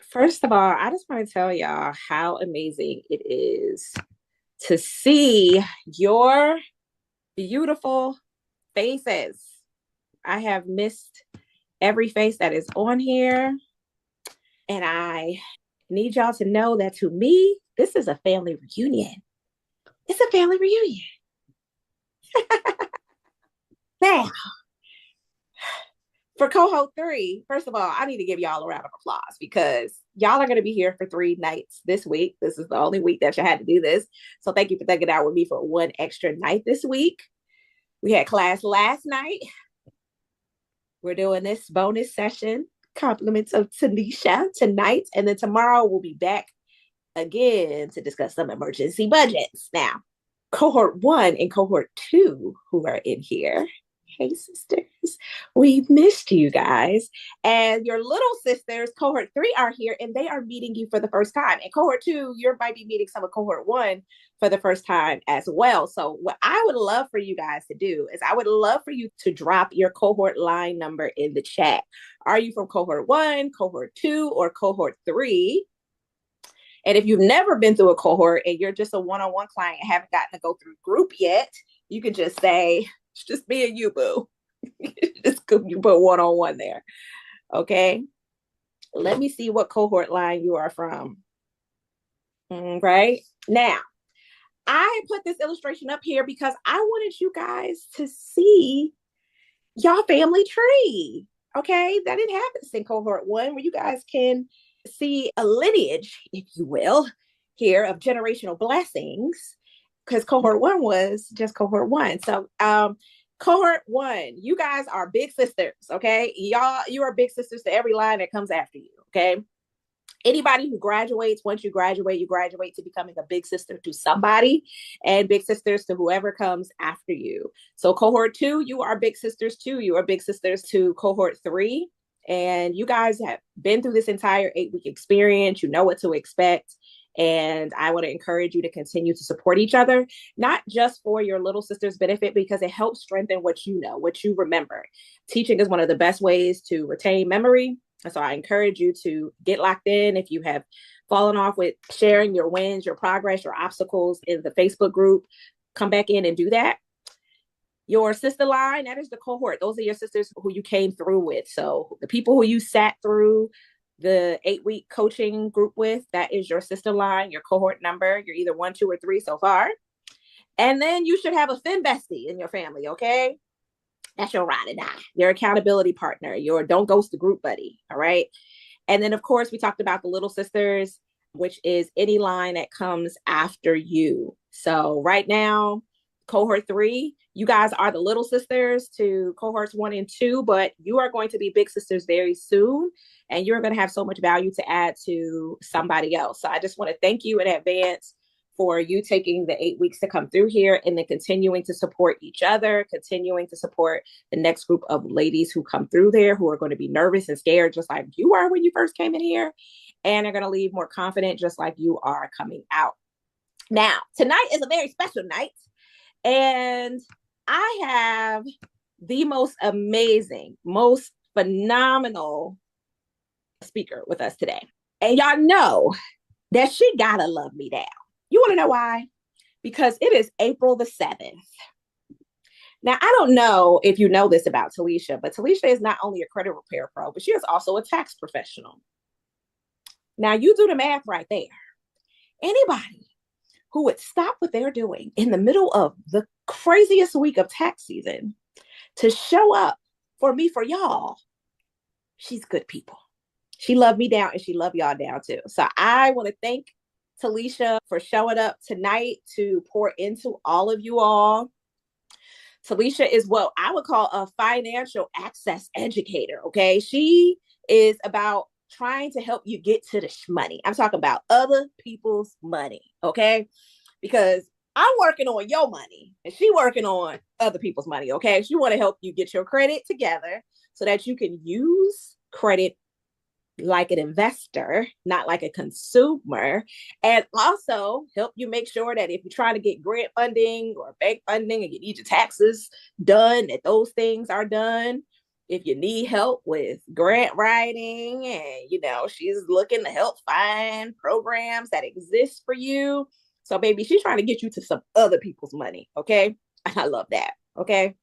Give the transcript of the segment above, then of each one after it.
First of all, I just want to tell y'all how amazing it is to see your beautiful faces. I have missed every face that is on here, and I need y'all to know that to me, this is a family reunion. It's a family reunion. Now, for cohort three, first of all, I need to give y'all a round of applause because y'all are going to be here for 3 nights this week. This is the only week that you had to do this. So thank you for thinking out with me for one extra night this week. We had class last night. We're doing this bonus session, compliments of Talisha tonight. And then tomorrow we'll be back again to discuss some emergency budgets. Now, cohort one and cohort two who are in here. Hey, sisters, we've missed you guys. And your little sisters, cohort three, are here and they are meeting you for the first time. And cohort two, you might be meeting some of cohort one for the first time as well. So, what I would love for you guys to do is I would love for you to drop your cohort line number in the chat. Are you from cohort one, cohort two, or cohort three? And if you've never been through a cohort and you're just a one-on-one client and haven't gotten to go through group yet, you can just say, it's just me and you, boo. Just you put one-on-one there. Okay. Let me see what cohort line you are from. Right now, I put this illustration up here because I wanted you guys to see y'all family tree. Okay. That it happens in cohort one where you guys can see a lineage, if you will, here of generational blessings, because cohort one was just cohort one. So cohort one, you guys are big sisters. Okay. Y'all, you are big sisters to every line that comes after you. Okay. Anybody who graduates, once you graduate to becoming a big sister to somebody, and big sisters to whoever comes after you. So cohort two, you are big sisters too. You are big sisters to cohort three. And you guys have been through this entire 8-week experience. You know what to expect. And I want to encourage you to continue to support each other, not just for your little sister's benefit, because it helps strengthen what you know, what you remember. Teaching is one of the best ways to retain memory. And so I encourage you to get locked in. If you have fallen off with sharing your wins, your progress, your obstacles in the Facebook group, come back in and do that. Your sister line, that is the cohort. Those are your sisters who you came through with. So the people who you sat through the 8-week coaching group with, that is your sister line, your cohort number. You're either 1, 2, or 3 so far. And then you should have a fin bestie in your family, okay? That's your ride or die, your accountability partner, your don't ghost the group buddy, all right? And then, of course, we talked about the little sisters, which is any line that comes after you. So right now, cohort three, you guys are the little sisters to cohorts 1 and 2, but you are going to be big sisters very soon. And you're going to have so much value to add to somebody else. So I just want to thank you in advance for you taking the 8 weeks to come through here and then continuing to support each other, continuing to support the next group of ladies who come through there who are going to be nervous and scared, just like you were when you first came in here, and are going to leave more confident, just like you are coming out. Now, tonight is a very special night, and I have the most amazing, most phenomenal speaker with us today. And y'all know that she gotta love me down. You want to know why? Because it is April the 7th. Now, I don't know if you know this about Talisha, but Talisha is not only a credit repair pro, but she is also a tax professional. Now, you do the math right there. Anybody who would stop what they're doing in the middle of the craziest week of tax season to show up for me, for y'all, she's good people. She loved me down and she loved y'all down too. So I want to thank Talisha for showing up tonight to pour into all of you all. Talisha is what I would call a financial access educator, okay? She is about trying to help you get to the money. I'm talking about other people's money, okay? Because I'm working on your money and she working on other people's money, okay? She want to help you get your credit together so that you can use credit like an investor, not like a consumer, and also help you make sure that if you're trying to get grant funding or bank funding and you need your taxes done, that those things are done. if you need help with grant writing and, she's looking to help find programs that exist for you. So, baby, she's trying to get you to some other people's money. Okay. I love that. Okay.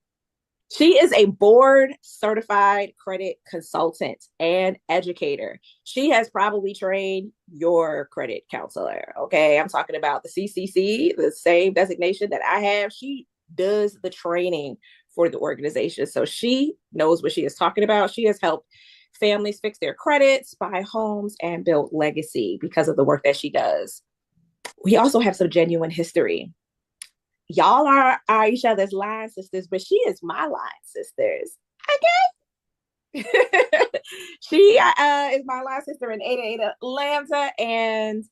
She is a board certified credit consultant and educator. She has probably trained your credit counselor. Okay. I'm talking about the CCC, the same designation that I have. She does the training for the organization. So she knows what she is talking about. She has helped families fix their credits, buy homes, and build legacy because of the work that she does. We also have some genuine history. Y'all are each other's line sisters, but she is my line sisters. Okay. She is my line sister in Ada Atlanta, and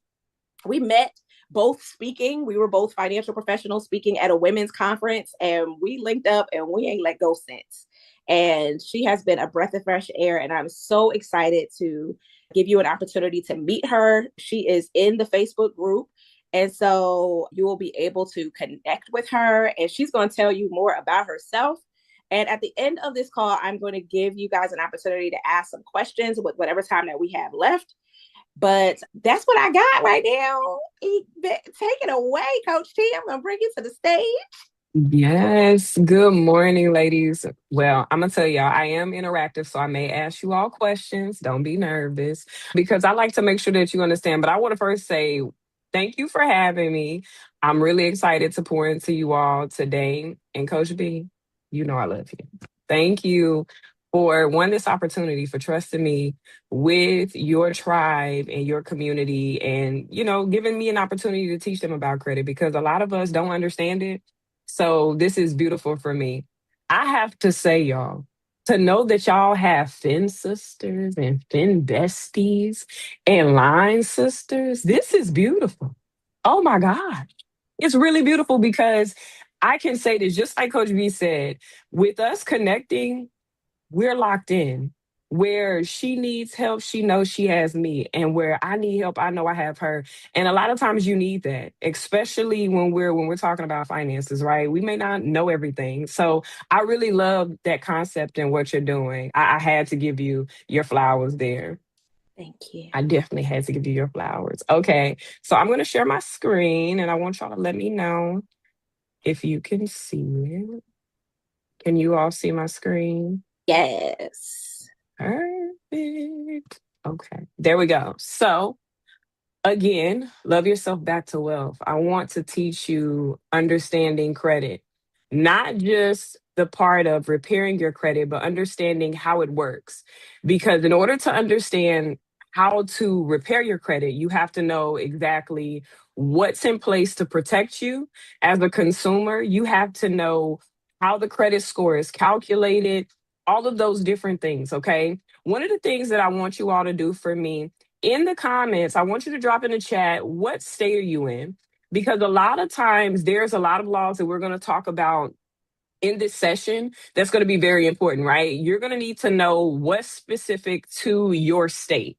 we met both speaking. We were both financial professionals speaking at a women's conference, and we linked up, and we ain't let go since. And she has been a breath of fresh air, and I'm so excited to give you an opportunity to meet her. She is in the Facebook group. And so you will be able to connect with her, and she's going to tell you more about herself. And at the end of this call, I'm going to give you guys an opportunity to ask some questions with whatever time that we have left. But that's what I got right now. Take it away, Coach T. I'm going to bring you to the stage. Yes. Good morning, ladies. Well, I'm going to tell y'all, I am interactive, so I may ask you all questions. Don't be nervous because I like to make sure that you understand. But I want to first say thank you for having me. I'm really excited to pour into you all today. And Coach B, you know I love you. Thank you for this opportunity, for trusting me with your tribe and your community and, giving me an opportunity to teach them about credit because a lot of us don't understand it. So this is beautiful for me. I have to say, y'all, to know that y'all have fin sisters and fin besties and line sisters, this is beautiful. Oh my God. It's really beautiful because I can say this, just like Coach B said, with us connecting, we're locked in. Where she needs help, she knows she has me. And where I need help, I know I have her. And a lot of times you need that, especially when we're talking about finances, right? We may not know everything. So I really love that concept and what you're doing. I had to give you your flowers there. Thank you. I definitely had to give you your flowers. Okay. So I'm gonna share my screen and I want y'all to let me know if you can see it. Can you all see my screen? Yes. Perfect. Okay, there we go. So, again, love yourself back to wealth. I want to teach you understanding credit, not just the part of repairing your credit, but understanding how it works. Because in order to understand how to repair your credit, you have to know exactly what's in place to protect you as a consumer. You have to know how the credit score is calculated, all of those different things. Okay. One of the things that I want you all to do for me in the comments, I want you to drop in the chat, what state are you in? Because a lot of times there's a lot of laws that we're going to talk about in this session that's going to be very important, right? You're going to need to know what's specific to your state.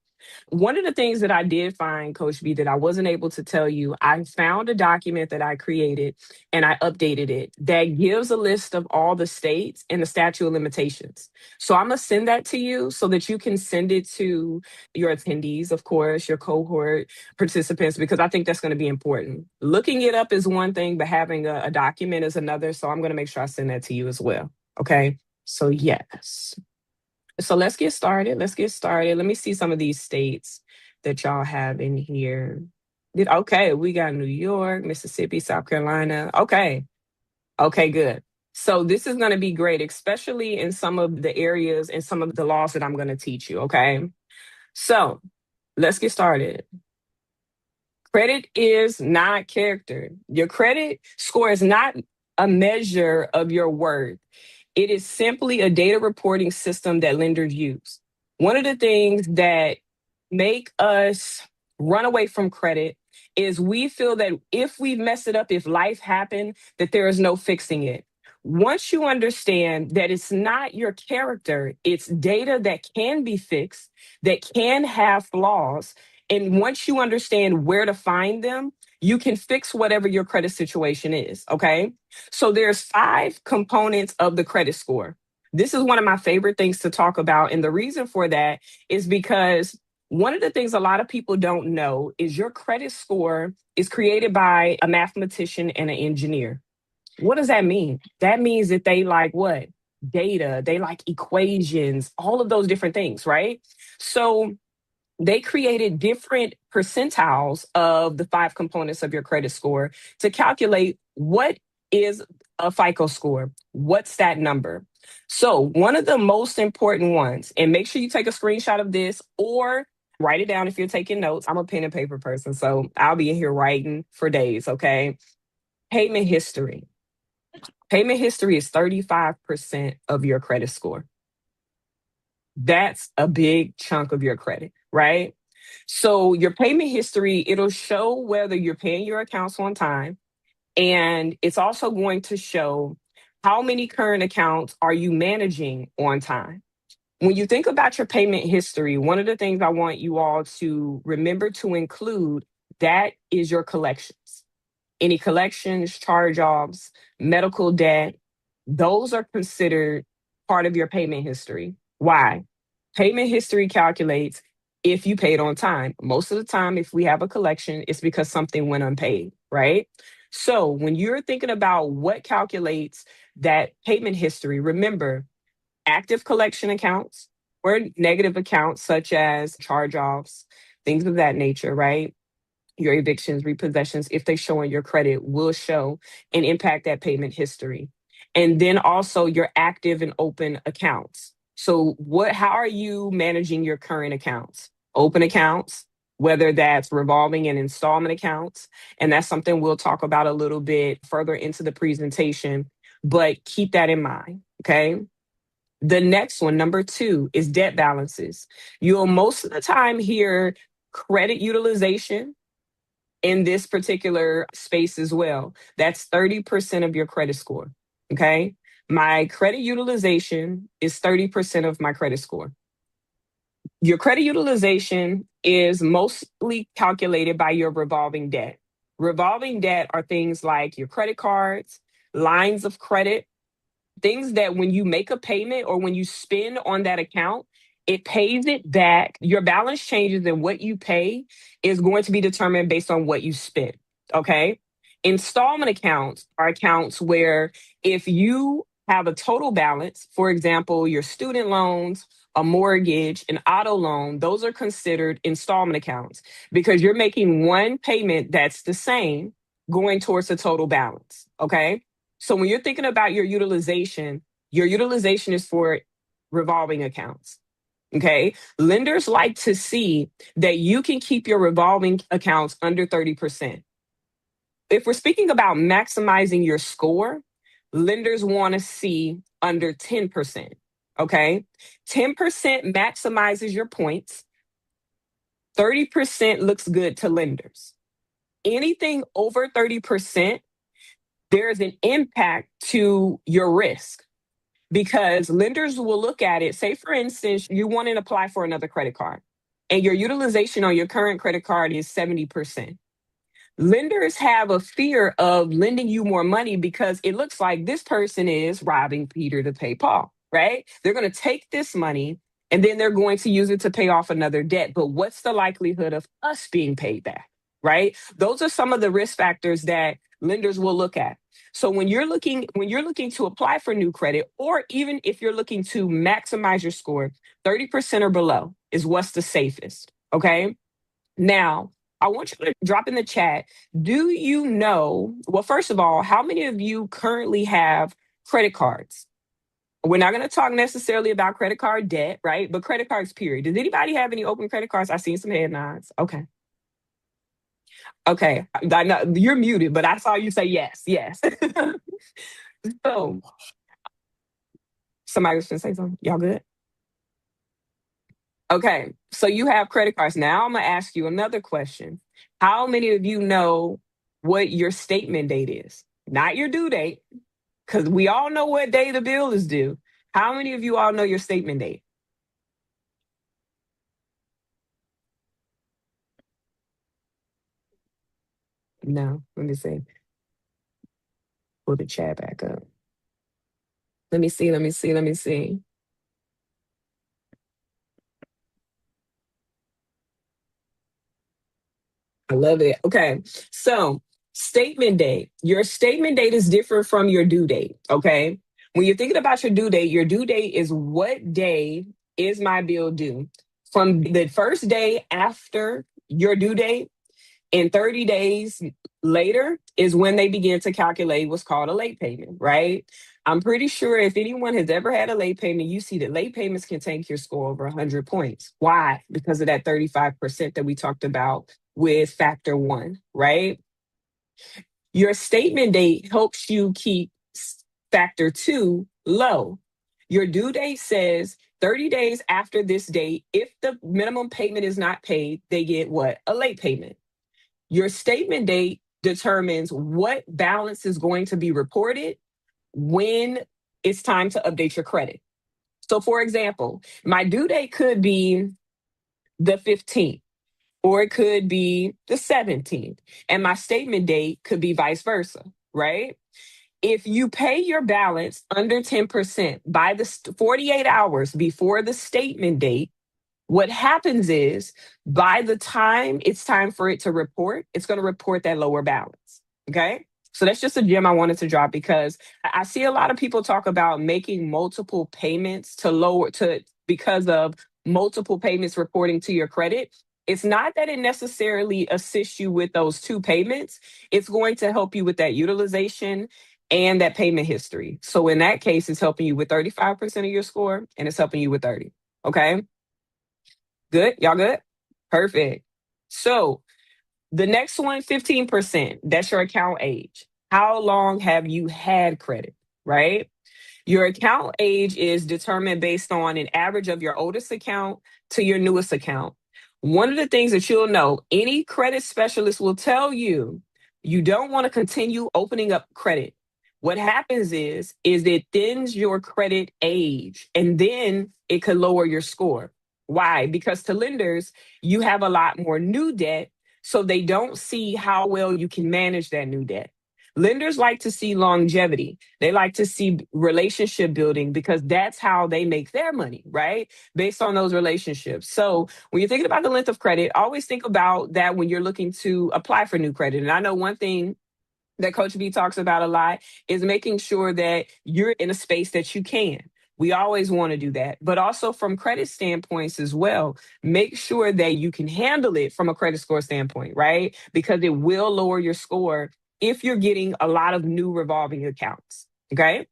One of the things that I did find, Coach B, that I wasn't able to tell you, I found a document that I created and I updated it that gives a list of all the states and the statute of limitations. So I'm going to send that to you so that you can send it to your attendees, of course, your cohort participants, because I think that's going to be important. Looking it up is one thing, but having a document is another. So I'm going to make sure I send that to you as well. Okay. So, yes. So let's get started. Let's get started. Let me see some of these states that y'all have in here. Okay, we got New York, Mississippi, South Carolina. Okay. Okay, good. So this is going to be great, especially in some of the areas and some of the laws that I'm going to teach you. Okay. So let's get started. Credit is not character. Your credit score is not a measure of your worth. It is simply a data reporting system that lenders use. One of the things that make us run away from credit is we feel that if we mess it up, if life happened, that there is no fixing it. Once you understand that it's not your character, it's data that can be fixed, that can have flaws. And once you understand where to find them, you can fix whatever your credit situation is. Okay. So there's 5 components of the credit score. This is one of my favorite things to talk about. And the reason for that is because one of the things a lot of people don't know is your credit score is created by a mathematician and an engineer. What does that mean? That means that they like what? Data, they like equations, all of those different things, right? So they created different percentiles of the five components of your credit score to calculate what is a FICO score. What's that number? So, one of the most important ones, and make sure you take a screenshot of this or write it down if you're taking notes. I'm a pen and paper person, so I'll be in here writing for days, okay? Payment history. Payment history is 35% of your credit score. That's a big chunk of your credit, right? So your payment history, it'll show whether you're paying your accounts on time. And it's also going to show how many current accounts are you managing on time. When you think about your payment history, one of the things I want you all to remember to include that is your collections. Any collections, charge-offs, medical debt, those are considered part of your payment history. Why? Payment history calculates if you paid on time. Most of the time, if we have a collection, it's because something went unpaid, right? So when you're thinking about what calculates that payment history, remember active collection accounts or negative accounts such as charge-offs, things of that nature, right? Your evictions, repossessions, if they show on your credit, will show and impact that payment history. And then also your active and open accounts. So how are you managing your current accounts? Open accounts, whether that's revolving and installment accounts. And that's something we'll talk about a little bit further into the presentation, but keep that in mind. Okay. The next one, number two, is debt balances. You'll most of the time hear credit utilization in this particular space as well. That's 30% of your credit score. Okay. My credit utilization is 30% of my credit score. Your credit utilization is mostly calculated by your revolving debt. Revolving debt are things like your credit cards, lines of credit, things that when you make a payment or when you spend on that account, it pays it back. Your balance changes and what you pay is going to be determined based on what you spent. Okay. Installment accounts are accounts where if you have a total balance, for example, your student loans, a mortgage, an auto loan, those are considered installment accounts because you're making one payment that's the same going towards the total balance. Okay. So when you're thinking about your utilization is for revolving accounts. Okay. Lenders like to see that you can keep your revolving accounts under 30%. If we're speaking about maximizing your score, lenders want to see under 10%. Okay. 10% maximizes your points. 30% looks good to lenders. Anything over 30%, there is an impact to your risk because lenders will look at it. Say, for instance, you want to apply for another credit card and your utilization on your current credit card is 70%. Lenders have a fear of lending you more money because it looks like this person is robbing Peter to pay Paul, right? They're going to take this money and then they're going to use it to pay off another debt. But what's the likelihood of us being paid back, right? Those are some of the risk factors that lenders will look at. So when you're looking to apply for new credit, or even if you're looking to maximize your score, 30% or below is what's the safest. Okay. Now, I want you to drop in the chat. Do you know, well, first of all, how many of you currently have credit cards? We're not going to talk necessarily about credit card debt, right? But credit cards, period. Does anybody have any open credit cards? I've seen some head nods. Okay. Okay. I know you're muted, but I saw you say yes. Yes. So somebody was going to say something. Y'all good? Okay, so you have credit cards. Now I'm gonna ask you another question. How many of you know what your statement date is? Not your due date, because we all know what day the bill is due. How many of you all know your statement date? No, let me see. Pull the chat back up. Let me see. Let me see. Let me see. I love it. Okay. So, statement date. Your statement date is different from your due date. Okay. When you're thinking about your due date is what day is my bill due? From the first day after your due date and 30 days later is when they begin to calculate what's called a late payment, right? I'm pretty sure if anyone has ever had a late payment, you see that late payments can take your score over 100 points. Why? Because of that 35% that we talked about with factor one, right? Your statement date helps you keep factor two low. Your due date says 30 days after this date, if the minimum payment is not paid, they get what? A late payment. Your statement date determines what balance is going to be reported when it's time to update your credit. So, for example, my due date could be the 15th, or it could be the 17th, and my statement date could be vice versa, right? If you pay your balance under 10% by the 48 hours before the statement date, what happens is by the time it's time for it to report, it's going to report that lower balance. Okay. So that's just a gem I wanted to drop because I see a lot of people talk about making multiple payments to lower to because of multiple payments reporting to your credit. It's not that it necessarily assists you with those two payments. It's going to help you with that utilization and that payment history. So in that case, it's helping you with 35% of your score and it's helping you with 30. Okay. Good? Y'all good? Perfect. So the next one, 15%, that's your account age. How long have you had credit, right? Your account age is determined based on an average of your oldest account to your newest account. One of the things that you'll know, any credit specialist will tell you, you don't want to continue opening up credit. What happens is it thins your credit age and then it could lower your score. Why? Because to lenders, you have a lot more new debt, so they don't see how well you can manage that new debt. Lenders like to see longevity. They like to see relationship building because that's how they make their money, right? Based on those relationships. So when you're thinking about the length of credit, always think about that when you're looking to apply for new credit. And I know one thing that Coach V talks about a lot is making sure that you're in a space that you can. We always want to do that, but also from credit standpoints as well, make sure that you can handle it from a credit score standpoint, right? Because it will lower your score if you're getting a lot of new revolving accounts. Okay.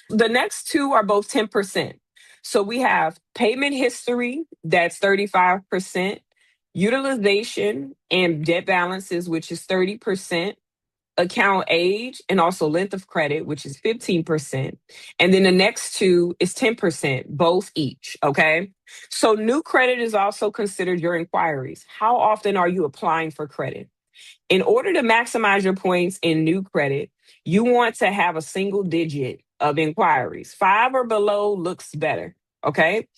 The next two are both 10%. So we have payment history, that's 35%, utilization and debt balances, which is 30%, account age and also length of credit, which is 15%. And then the next two is 10%, both each. Okay. So new credit is also considered your inquiries. How often are you applying for credit? In order to maximize your points in new credit, you want to have a single digit of inquiries. Five or below looks better. Okay.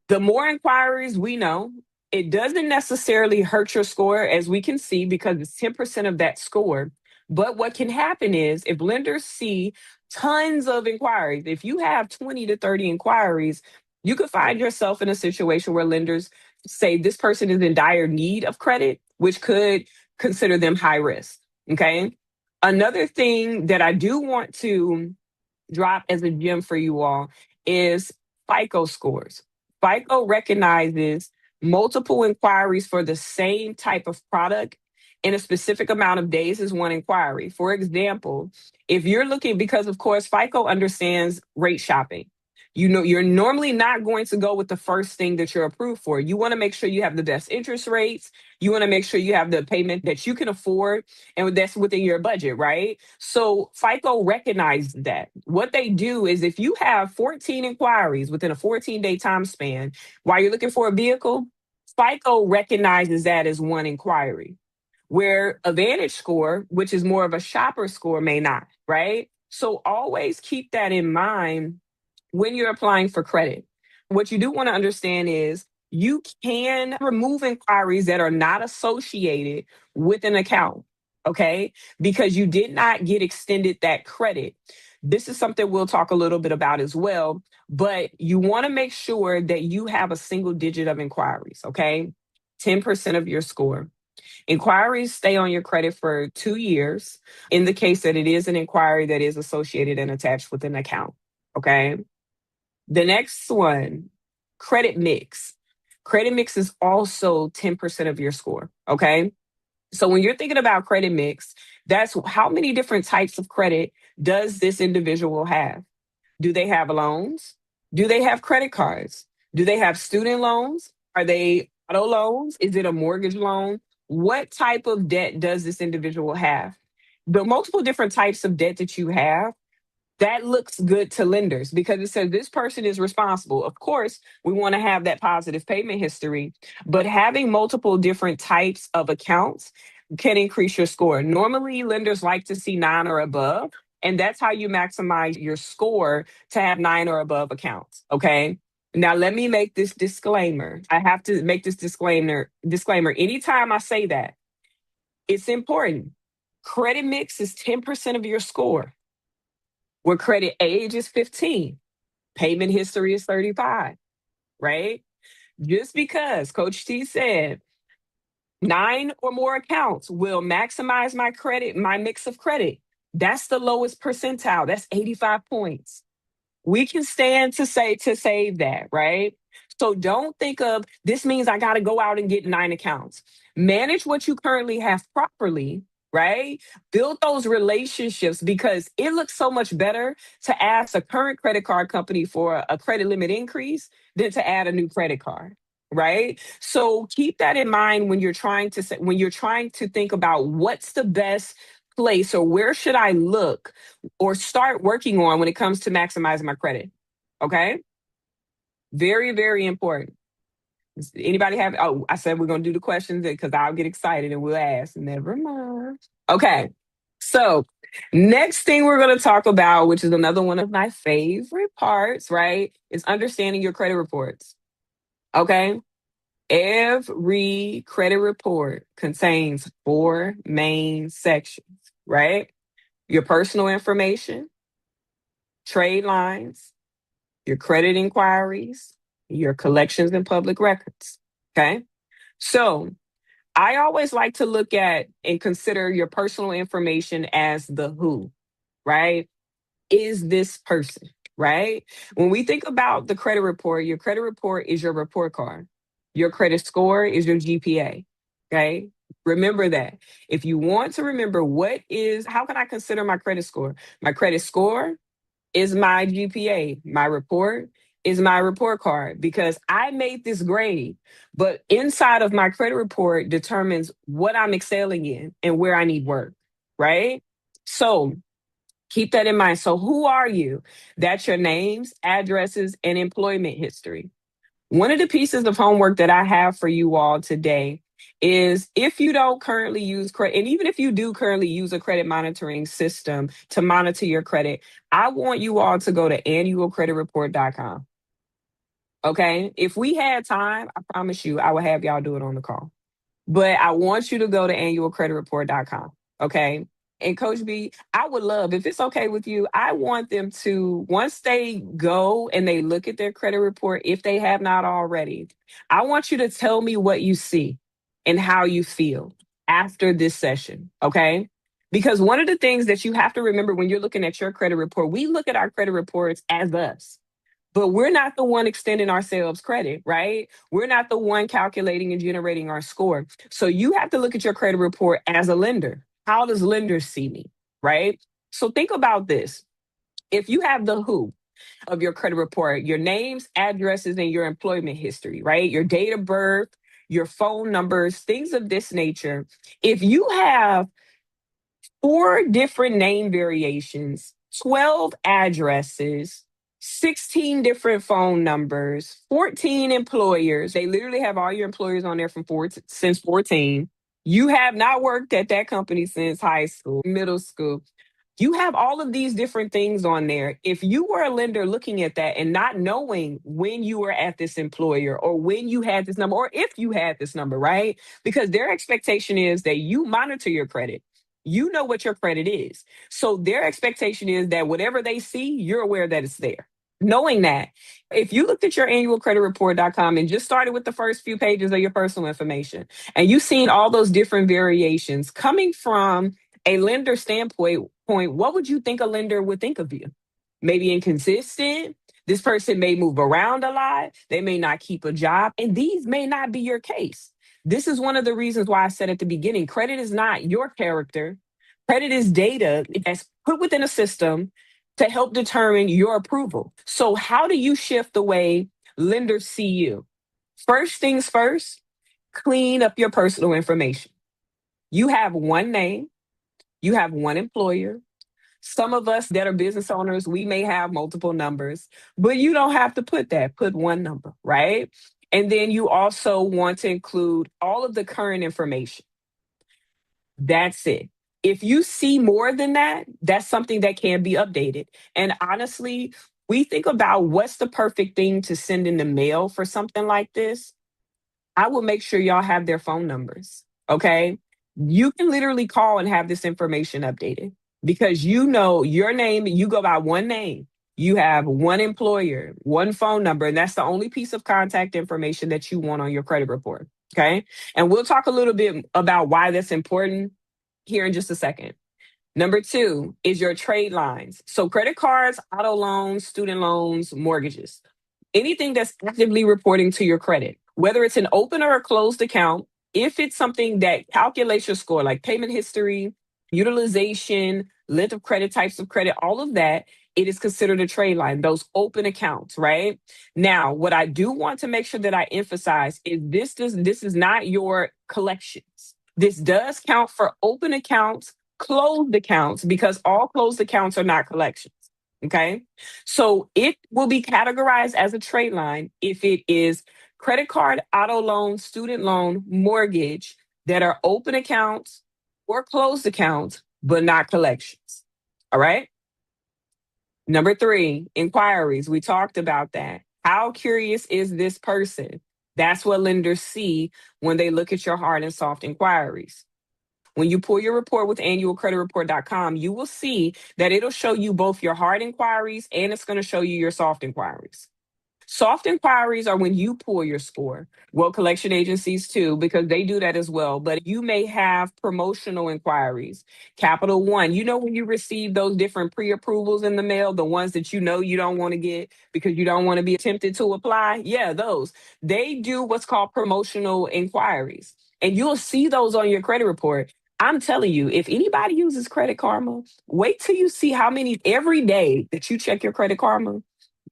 The more inquiries we know, it doesn't necessarily hurt your score, as we can see, because it's 10% of that score. But what can happen is if lenders see tons of inquiries, if you have 20 to 30 inquiries, you could find yourself in a situation where lenders say this person is in dire need of credit, which could consider them high risk. Okay. Another thing that I do want to drop as a gem for you all is FICO scores. FICO recognizes multiple inquiries for the same type of product in a specific amount of days as one inquiry. For example, if you're looking, because of course, FICO understands rate shopping. You know, you're normally not going to go with the first thing that you're approved for. You want to make sure you have the best interest rates. You want to make sure you have the payment that you can afford and that's within your budget, right? So FICO recognizes that. What they do is if you have 14 inquiries within a 14-day time span while you're looking for a vehicle, FICO recognizes that as one inquiry, where a Vantage score, which is more of a shopper score, may not, right? So always keep that in mind when you're applying for credit. What you do want to understand is you can remove inquiries that are not associated with an account, okay? Because you did not get extended that credit. This is something we'll talk a little bit about as well, but you want to make sure that you have a single digit of inquiries, okay? 10% of your score. Inquiries stay on your credit for 2 years in the case that it is an inquiry that is associated and attached with an account, okay? The next one, credit mix. Credit mix is also 10% of your score, okay? So when you're thinking about credit mix, that's how many different types of credit does this individual have? Do they have loans? Do they have credit cards? Do they have student loans? Are they auto loans? Is it a mortgage loan? What type of debt does this individual have? The multiple different types of debt that you have, that looks good to lenders because it says this person is responsible. Of course, we want to have that positive payment history, but having multiple different types of accounts can increase your score. Normally, lenders like to see 9 or above, and that's how you maximize your score to have 9 or above accounts. Okay. Now let me make this disclaimer. I have to make this disclaimer. Anytime I say that, it's important. Credit mix is 10% of your score where credit age is 15, payment history is 35, right? Just because Coach T said 9 or more accounts will maximize my credit, my mix of credit. That's the lowest percentile. That's 85 points. We can stand to save that, right? So don't think of this means I got to go out and get 9 accounts. Manage what you currently have properly, right? Build those relationships because it looks so much better to ask a current credit card company for a credit limit increase than to add a new credit card, right? So keep that in mind when you're trying to think about what's the best place or where should I look or start working on when it comes to maximizing my credit. Okay. Very, very important. Anybody have, oh, I said we're going to do the questions because I'll get excited and we'll ask. Never mind. Okay. So, next thing we're going to talk about, which is another one of my favorite parts, right, is understanding your credit reports. Okay. Every credit report contains 4 main sections, right? Your personal information, trade lines, your credit inquiries, your collections and public records. Okay. So I always like to look at and consider your personal information as the who, right? Is this person, right? When we think about the credit report, your credit report is your report card. Your credit score is your GPA. Okay. Remember that. If you want to remember how can I consider my credit score? My credit score is my GPA. My report is my report card because I made this grade, but inside of my credit report determines what I'm excelling in and where I need work, right? So keep that in mind. So who are you? That's your names, addresses, and employment history. One of the pieces of homework that I have for you all today is if you don't currently use credit, and even if you do currently use a credit monitoring system to monitor your credit, I want you all to go to annualcreditreport.com. Okay. If we had time, I promise you, I would have y'all do it on the call. But I want you to go to annualcreditreport.com. Okay. And Coach B, I would love, if it's okay with you, I want them to, once they go and they look at their credit report, if they have not already, I want you to tell me what you see and how you feel after this session. Okay. Because one of the things that you have to remember when you're looking at your credit report, we look at our credit reports as us. But we're not the one extending ourselves credit, right? We're not the one calculating and generating our score. So you have to look at your credit report as a lender. How does lenders see me, right? So think about this. If you have the who of your credit report, your names, addresses, and your employment history, right? Your date of birth, your phone numbers, things of this nature. If you have 4 different name variations, 12 addresses, 16 different phone numbers, 14 employers. They literally have all your employers on there since 14. You have not worked at that company since high school, middle school. You have all of these different things on there. If you were a lender looking at that and not knowing when you were at this employer or when you had this number or if you had this number, right? Because their expectation is that you monitor your credit. You know what your credit is. So their expectation is that whatever they see, you're aware that it's there. Knowing that, if you looked at your annualcreditreport.com and just started with the first few pages of your personal information, and you've seen all those different variations coming from a lender standpoint, what would you think a lender would think of you? Maybe inconsistent. This person may move around a lot. They may not keep a job. And these may not be your case. This is one of the reasons why I said at the beginning credit is not your character. Credit is data that's put within a system to help determine your approval. So, how do you shift the way lenders see you? First things first, clean up your personal information. You have one name, you have one employer. Some of us that are business owners, we may have multiple numbers, but you don't have to put that. Put one number, right? And then you also want to include all of the current information. That's it. If you see more than that, that's something that can be updated. And honestly, we think about what's the perfect thing to send in the mail for something like this. I will make sure y'all have their phone numbers. Okay. You can literally call and have this information updated because you know your name, you go by one name. You have one employer, one phone number, and that's the only piece of contact information that you want on your credit report. Okay. And we'll talk a little bit about why that's important here in just a second. Number two is your trade lines. So credit cards, auto loans, student loans, mortgages, anything that's actively reporting to your credit, whether it's an open or a closed account, if it's something that calculates your score, like payment history, utilization, length of credit, types of credit, all of that, it is considered a trade line, those open accounts, right? Now, what I do want to make sure that I emphasize is this is not your collections. This does count for open accounts, closed accounts, because all closed accounts are not collections. Okay. So it will be categorized as a trade line if it is credit card, auto loan, student loan, mortgage that are open accounts or closed accounts, but not collections. All right. Number three, inquiries. We talked about that. How curious is this person? That's what lenders see when they look at your hard and soft inquiries. When you pull your report with annualcreditreport.com, you will see that it'll show you both your hard inquiries and it's going to show you your soft inquiries. Soft inquiries are when you pull your score. Well, collection agencies too, because they do that as well. But you may have promotional inquiries. Capital One, you know, when you receive those different pre approvals in the mail, the ones that you know you don't want to get because you don't want to be tempted to apply. Yeah, those. They do what's called promotional inquiries. And you'll see those on your credit report. I'm telling you, if anybody uses Credit Karma, wait till you see how many every day that you check your Credit Karma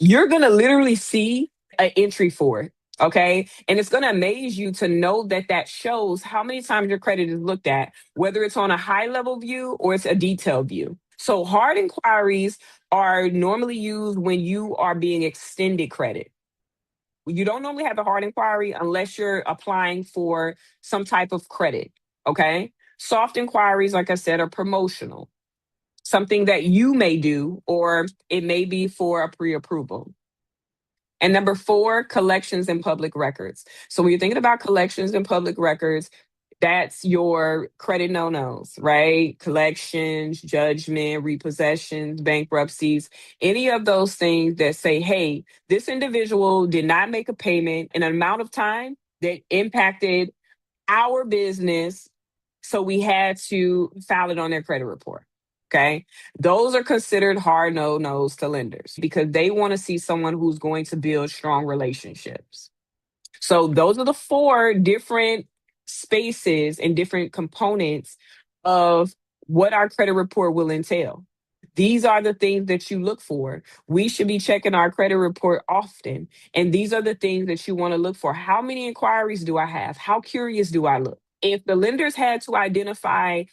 you're going to literally see an entry for it. Okay. And it's going to amaze you to know that that shows how many times your credit is looked at, whether it's on a high level view or it's a detailed view. So hard inquiries are normally used when you are being extended credit. You don't normally have a hard inquiry unless you're applying for some type of credit. Okay. Soft inquiries, like I said, are promotional, something that you may do, or it may be for a pre approval. And number four, collections and public records. So when you're thinking about collections and public records, that's your credit no-nos, right? Collections, judgment, repossessions, bankruptcies, any of those things that say, hey, this individual did not make a payment in an amount of time that impacted our business. So we had to file it on their credit report. Okay. Those are considered hard no-nos to lenders because they want to see someone who's going to build strong relationships. So those are the four different spaces and different components of what our credit report will entail. These are the things that you look for. We should be checking our credit report often. And these are the things that you want to look for. How many inquiries do I have? How curious do I look? If the lenders had to identify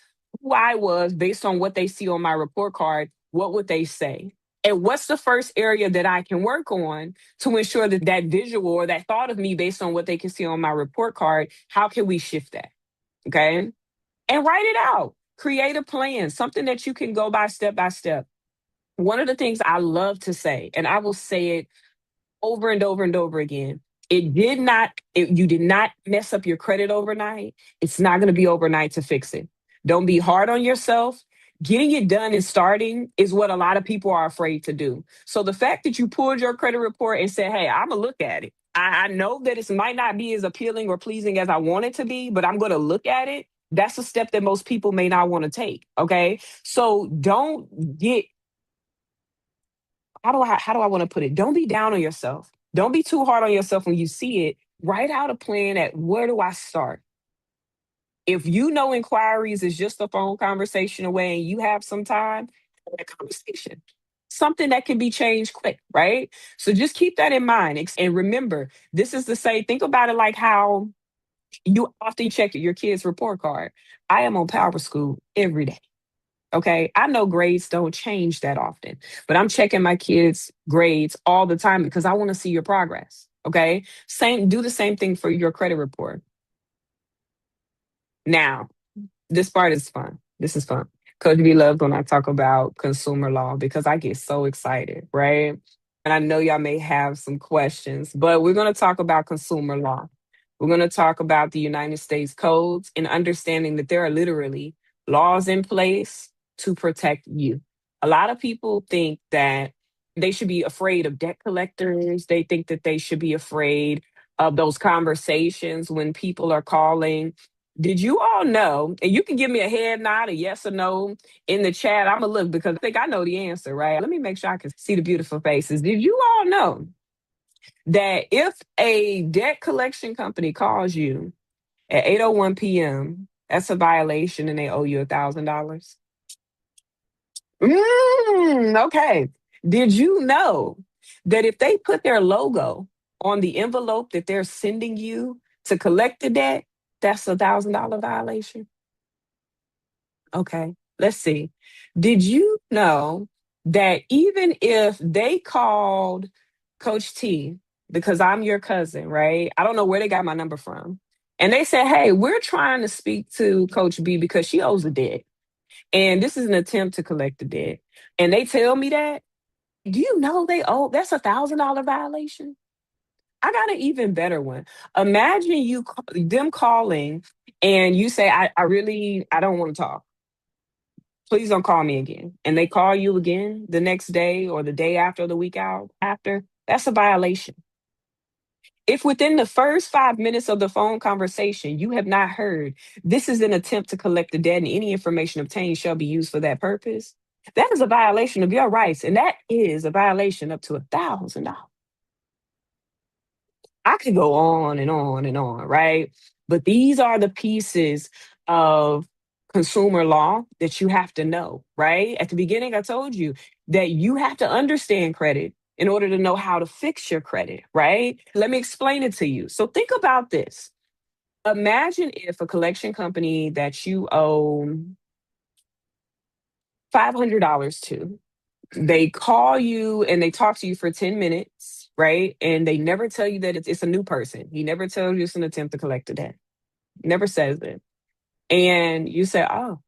who I was based on what they see on my report card, what would they say? And what's the first area that I can work on to ensure that that visual or that thought of me based on what they can see on my report card, how can we shift that? Okay. And write it out. Create a plan, something that you can go by step by step. One of the things I love to say, and I will say it over and over and over again, you did not mess up your credit overnight. It's not going to be overnight to fix it. Don't be hard on yourself. Getting it done and starting is what a lot of people are afraid to do. So the fact that you pulled your credit report and said, hey, I'm going to look at it. I know that it might not be as appealing or pleasing as I want it to be, but I'm going to look at it. That's a step that most people may not want to take. Okay. So don't get, how do I want to put it? Don't be down on yourself. Don't be too hard on yourself when you see it. Write out a plan at where do I start? If you know inquiries is just a phone conversation away and you have some time, have that conversation. Something that can be changed quick, right? So just keep that in mind. And remember, this is the same. Think about it like how you often check your kid's report card. I am on Power School every day. Okay. I know grades don't change that often, but I'm checking my kids' grades all the time because I want to see your progress. Okay. Do the same thing for your credit report. Now, this part is fun. This is fun. Coach B loves when I talk about consumer law because I get so excited, right? And I know y'all may have some questions, but we're going to talk about consumer law. We're going to talk about the United States codes and understanding that there are literally laws in place to protect you. A lot of people think that they should be afraid of debt collectors. They think that they should be afraid of those conversations when people are calling. Did you all know? And you can give me a head nod, a yes or no in the chat. I'm gonna look because I think I know the answer, right? Let me make sure I can see the beautiful faces. Did you all know that if a debt collection company calls you at 8:01 p.m., that's a violation and they owe you $1,000? Okay. Did you know that if they put their logo on the envelope that they're sending you to collect the debt, that's $1,000 violation? Okay, let's see. Did you know that even if they called Coach T, because I'm your cousin, right? I don't know where they got my number from. And they said, hey, we're trying to speak to Coach B because she owes a debt. And this is an attempt to collect the debt. And they tell me that. Do you know they owe that's $1,000 violation? I got an even better one. Imagine them calling and you say, I don't want to talk. Please don't call me again. And they call you again the next day or the day after, the week out after, that's a violation. If within the first 5 minutes of the phone conversation you have not heard, this is an attempt to collect the debt and any information obtained shall be used for that purpose, that is a violation of your rights. And that is a violation up to $1,000. I could go on and on and on, right? But these are the pieces of consumer law that you have to know, right? At the beginning, I told you that you have to understand credit in order to know how to fix your credit, right? Let me explain it to you. So think about this. Imagine if a collection company that you owe $500 to, they call you and they talk to you for 10 minutes, right? And they never tell you that it's a new person. He never tells you it's an attempt to collect a debt. Never says it. And you say, oh,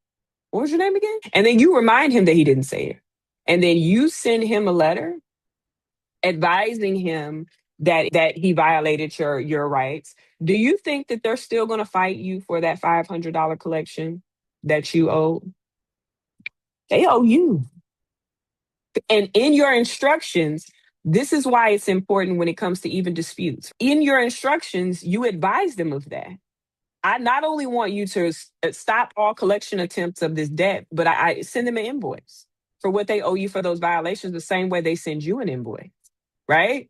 what was your name again? And then you remind him that he didn't say it. And then you send him a letter advising him that he violated your rights. Do you think that they're still going to fight you for that $500 collection that you owe? They owe you. And in your instructions, this is why it's important when it comes to even disputes. In your instructions, you advise them of that. I not only want you to stop all collection attempts of this debt, but I send them an invoice for what they owe you for those violations, the same way they send you an invoice, right?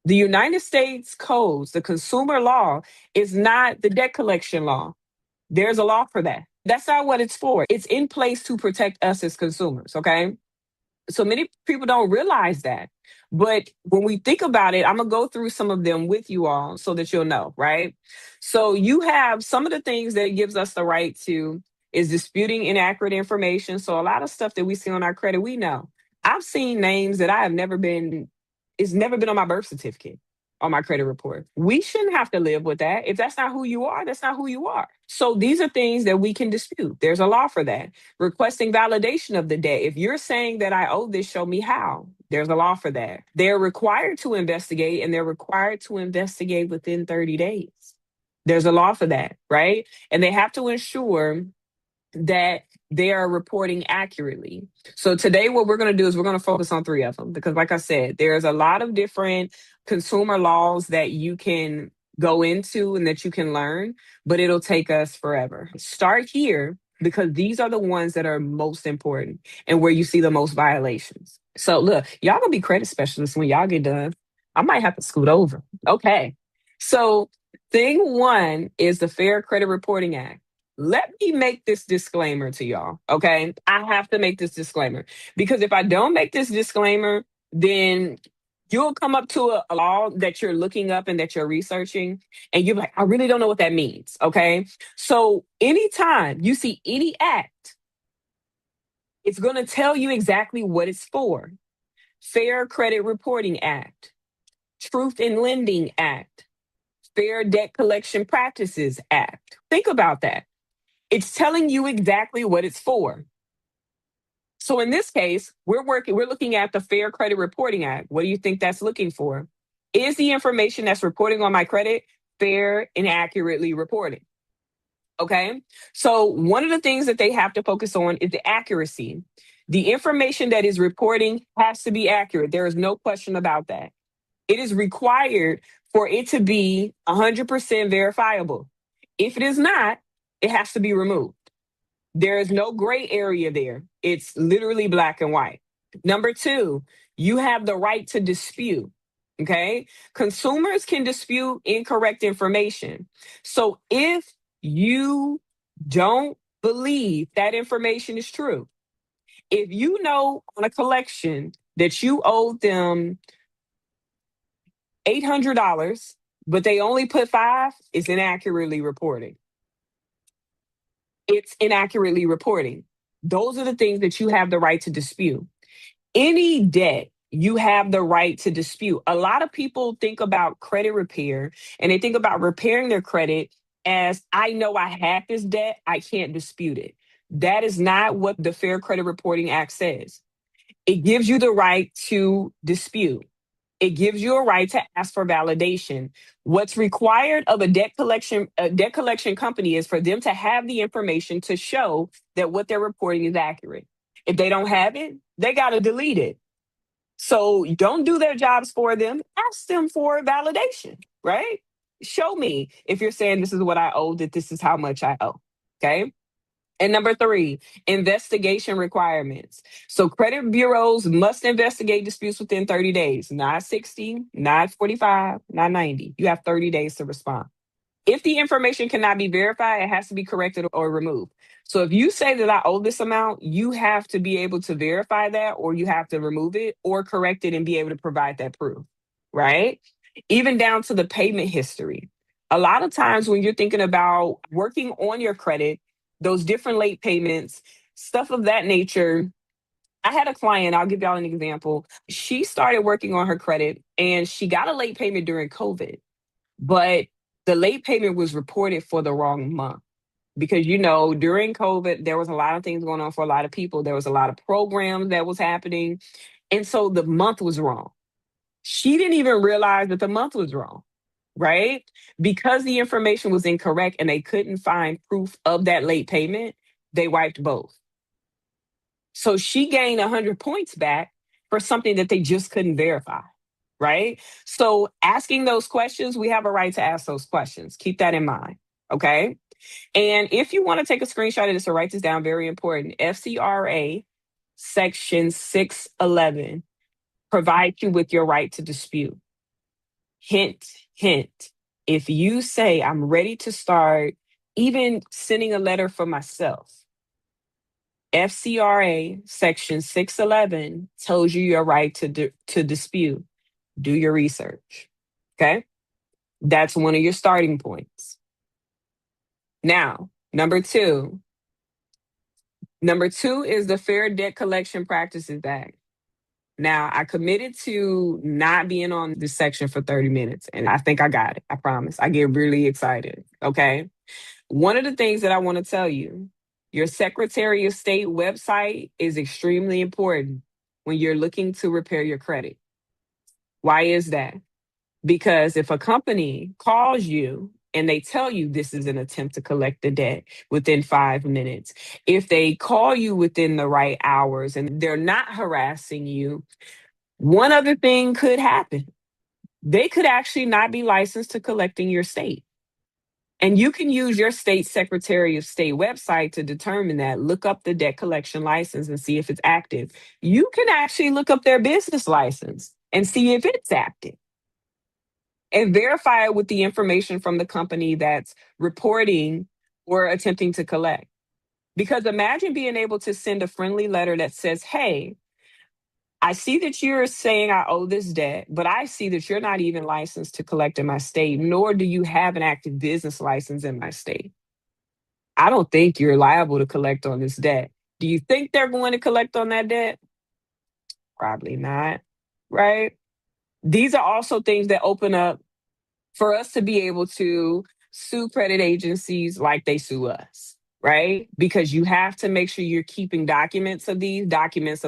The United States codes, the consumer law, is not the debt collection law. There's a law for that. That's not what it's for. It's in place to protect us as consumers, okay? So many people don't realize that. But when we think about it, I'm going to go through some of them with you all so that you'll know, right? So you have some of the things that it gives us the right to is disputing inaccurate information. So a lot of stuff that we see on our credit, we know. I've seen names that I have never been, it's never been on my birth certificate, on my credit report. We shouldn't have to live with that. If that's not who you are, that's not who you are. So these are things that we can dispute. There's a law for that. Requesting validation of the debt. If you're saying that I owe this, show me how. There's a law for that. They're required to investigate and they're required to investigate within 30 days. There's a law for that, right? And they have to ensure that they are reporting accurately. So today what we're going to do is we're going to focus on three of them because like I said, there's a lot of different consumer laws that you can go into and that you can learn, but it'll take us forever. Start here because these are the ones that are most important and where you see the most violations. So look, y'all gonna be credit specialists when y'all get done. I might have to scoot over. Okay. So thing one is the Fair Credit Reporting Act. Let me make this disclaimer to y'all, okay? I have to make this disclaimer because if I don't make this disclaimer, then you'll come up to a law that you're looking up and that you're researching, and you're like, I really don't know what that means, okay? So anytime you see any act, it's going to tell you exactly what it's for. Fair Credit Reporting Act, Truth in Lending Act, Fair Debt Collection Practices Act. Think about that. It's telling you exactly what it's for. So in this case, we're looking at the Fair Credit Reporting Act. What do you think that's looking for? Is the information that's reporting on my credit fair and accurately reported? Okay. So one of the things that they have to focus on is the accuracy. The information that is reporting has to be accurate. There is no question about that. It is required for it to be 100% verifiable. If it is not, it has to be removed. There is no gray area there. It's literally black and white. Number two, you have the right to dispute. Okay. Consumers can dispute incorrect information. So if you don't believe that information is true, if you know on a collection that you owe them $800, but they only put five, it's inaccurately reporting. It's inaccurately reporting. Those are the things that you have the right to dispute. Any debt you have the right to dispute. A lot of people think about credit repair and they think about repairing their credit as I know I have this debt, I can't dispute it. That is not what the Fair Credit Reporting Act says. It gives you the right to dispute. It gives you a right to ask for validation. What's required of a debt collection company is for them to have the information to show that what they're reporting is accurate. If they don't have it, they got to delete it. So don't do their jobs for them. Ask them for validation, right? Show me if you're saying this is what I owe, that this is how much I owe. Okay. And number three, investigation requirements. So credit bureaus must investigate disputes within 30 days, not 60, not 45, not 90. You have 30 days to respond. If the information cannot be verified, it has to be corrected or removed. So if you say that I owe this amount, you have to be able to verify that, or you have to remove it or correct it and be able to provide that proof, right? Even down to the payment history. A lot of times when you're thinking about working on your credit, those different late payments, stuff of that nature. I had a client, I'll give y'all an example. She started working on her credit and she got a late payment during COVID, but the late payment was reported for the wrong month. Because during COVID, there was a lot of things going on for a lot of people. There was a lot of programs that was happening. And so the month was wrong. She didn't even realize that the month was wrong, right? Because the information was incorrect and they couldn't find proof of that late payment, they wiped both. So she gained 100 points back for something that they just couldn't verify, right? So asking those questions, we have a right to ask those questions. Keep that in mind, okay? And if you want to take a screenshot of this or write this down, very important. FCRA Section 611 provides you with your right to dispute. Hint, hint. If you say, I'm ready to start even sending a letter for myself, FCRA Section 611 tells you your right to dispute. Do your research. Okay? That's one of your starting points. Now, number two. Number two is the Fair Debt Collection Practices Act. Now, I committed to not being on this section for 30 minutes, and I think I got it. I promise. I get really excited. Okay. One of the things that I want to tell you, your Secretary of State website is extremely important when you're looking to repair your credit. Why is that? Because if a company calls you and they tell you this is an attempt to collect the debt within 5 minutes, if they call you within the right hours and they're not harassing you, one other thing could happen. They could actually not be licensed to collect in your state. And you can use your state Secretary of State website to determine that. Look up the debt collection license and see if it's active. You can actually look up their business license and see if it's active and verify it with the information from the company that's reporting or attempting to collect. Because imagine being able to send a friendly letter that says, hey, I see that you're saying I owe this debt, but I see that you're not even licensed to collect in my state, nor do you have an active business license in my state. I don't think you're liable to collect on this debt. Do you think they're going to collect on that debt? Probably not, right? These are also things that open up for us to be able to sue credit agencies like they sue us, right? Because you have to make sure you're keeping documents of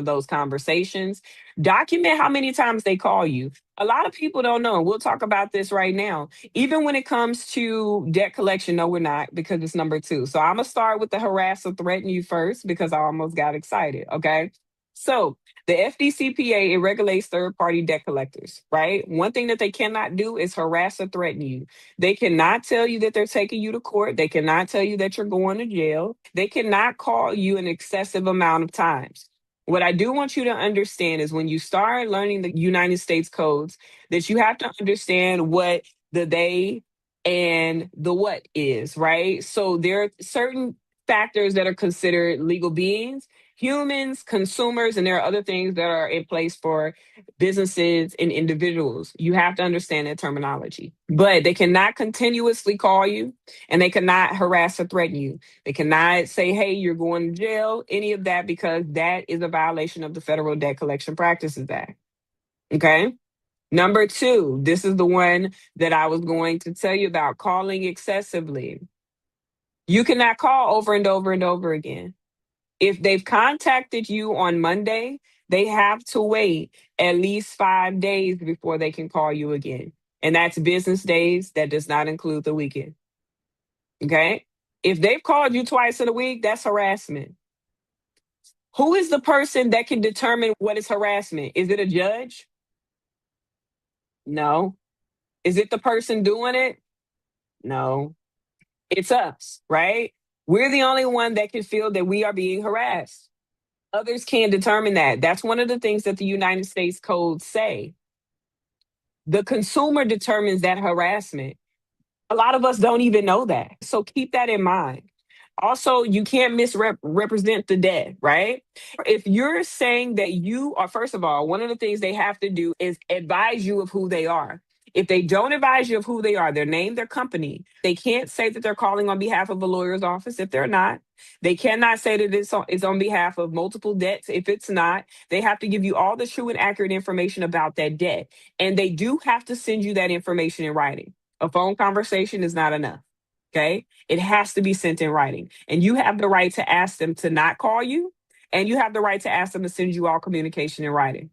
those conversations. Document how many times they call you. A lot of people don't know, and we'll talk about this right now. Even when it comes to debt collection, no, we're not, because it's number two. So I'm going to start with the harass or threaten you first because I almost got excited, okay? So the FDCPA, it regulates third-party debt collectors, right? One thing that they cannot do is harass or threaten you. They cannot tell you that they're taking you to court. They cannot tell you that you're going to jail. They cannot call you an excessive amount of times. What I do want you to understand is when you start learning the United States codes, that you have to understand what the they and the what is, right? So there are certain factors that are considered legal beings, humans, consumers, and there are other things that are in place for businesses and individuals. You have to understand that terminology. But they cannot continuously call you and they cannot harass or threaten you. They cannot say, hey, you're going to jail, any of that, because that is a violation of the Federal Debt Collection Practices Act. Okay. Number two, this is the one that I was going to tell you about, calling excessively. You cannot call over and over and over again. If they've contacted you on Monday, they have to wait at least 5 days before they can call you again. And that's business days. That does not include the weekend. Okay. If they've called you twice in a week, that's harassment. Who is the person that can determine what is harassment? Is it a judge? No. Is it the person doing it? No. It's us, right? We're the only one that can feel that we are being harassed. Others can't determine that. That's one of the things that the United States codes say. The consumer determines that harassment. A lot of us don't even know that. So keep that in mind. Also, you can't misrepresent the debt, right? If you're saying that you are, first of all, one of the things they have to do is advise you of who they are. If they don't advise you of who they are, their name, their company, they can't say that they're calling on behalf of a lawyer's office if they're not. They cannot say that it's on behalf of multiple debts if it's not. They have to give you all the true and accurate information about that debt. And they do have to send you that information in writing. A phone conversation is not enough. Okay. It has to be sent in writing. And you have the right to ask them to not call you. And you have the right to ask them to send you all communication in writing.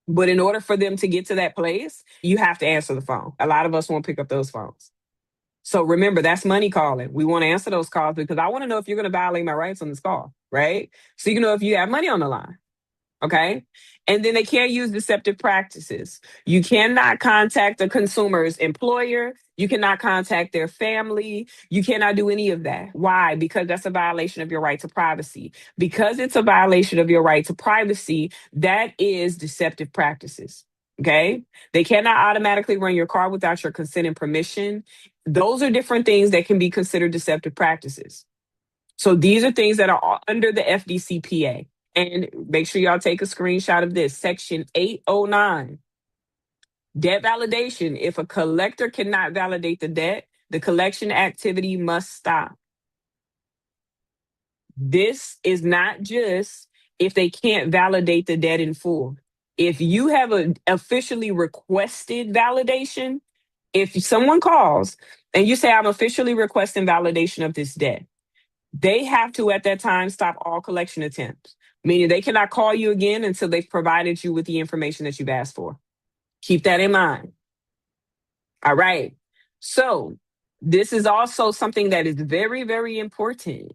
But in order for them to get to that place, you have to answer the phone. A lot of us won't pick up those phones. So remember, that's money calling. We want to answer those calls because I want to know if you're going to violate my rights on this call, right? So you can know if you have money on the line. Okay. And then they can't use deceptive practices. You cannot contact the consumer's employer. You cannot contact their family. You cannot do any of that. Why? Because that's a violation of your right to privacy. Because it's a violation of your right to privacy, that is deceptive practices. Okay. They cannot automatically run your car without your consent and permission. Those are different things that can be considered deceptive practices. So these are things that are under the FDCPA. And make sure y'all take a screenshot of this. Section 809. Debt validation. If a collector cannot validate the debt, the collection activity must stop. This is not just if they can't validate the debt in full. If you have officially requested validation, if someone calls and you say, I'm officially requesting validation of this debt, they have to, at that time, stop all collection attempts, meaning they cannot call you again until they've provided you with the information that you've asked for. Keep that in mind. All right. So This is also something that is very, very important.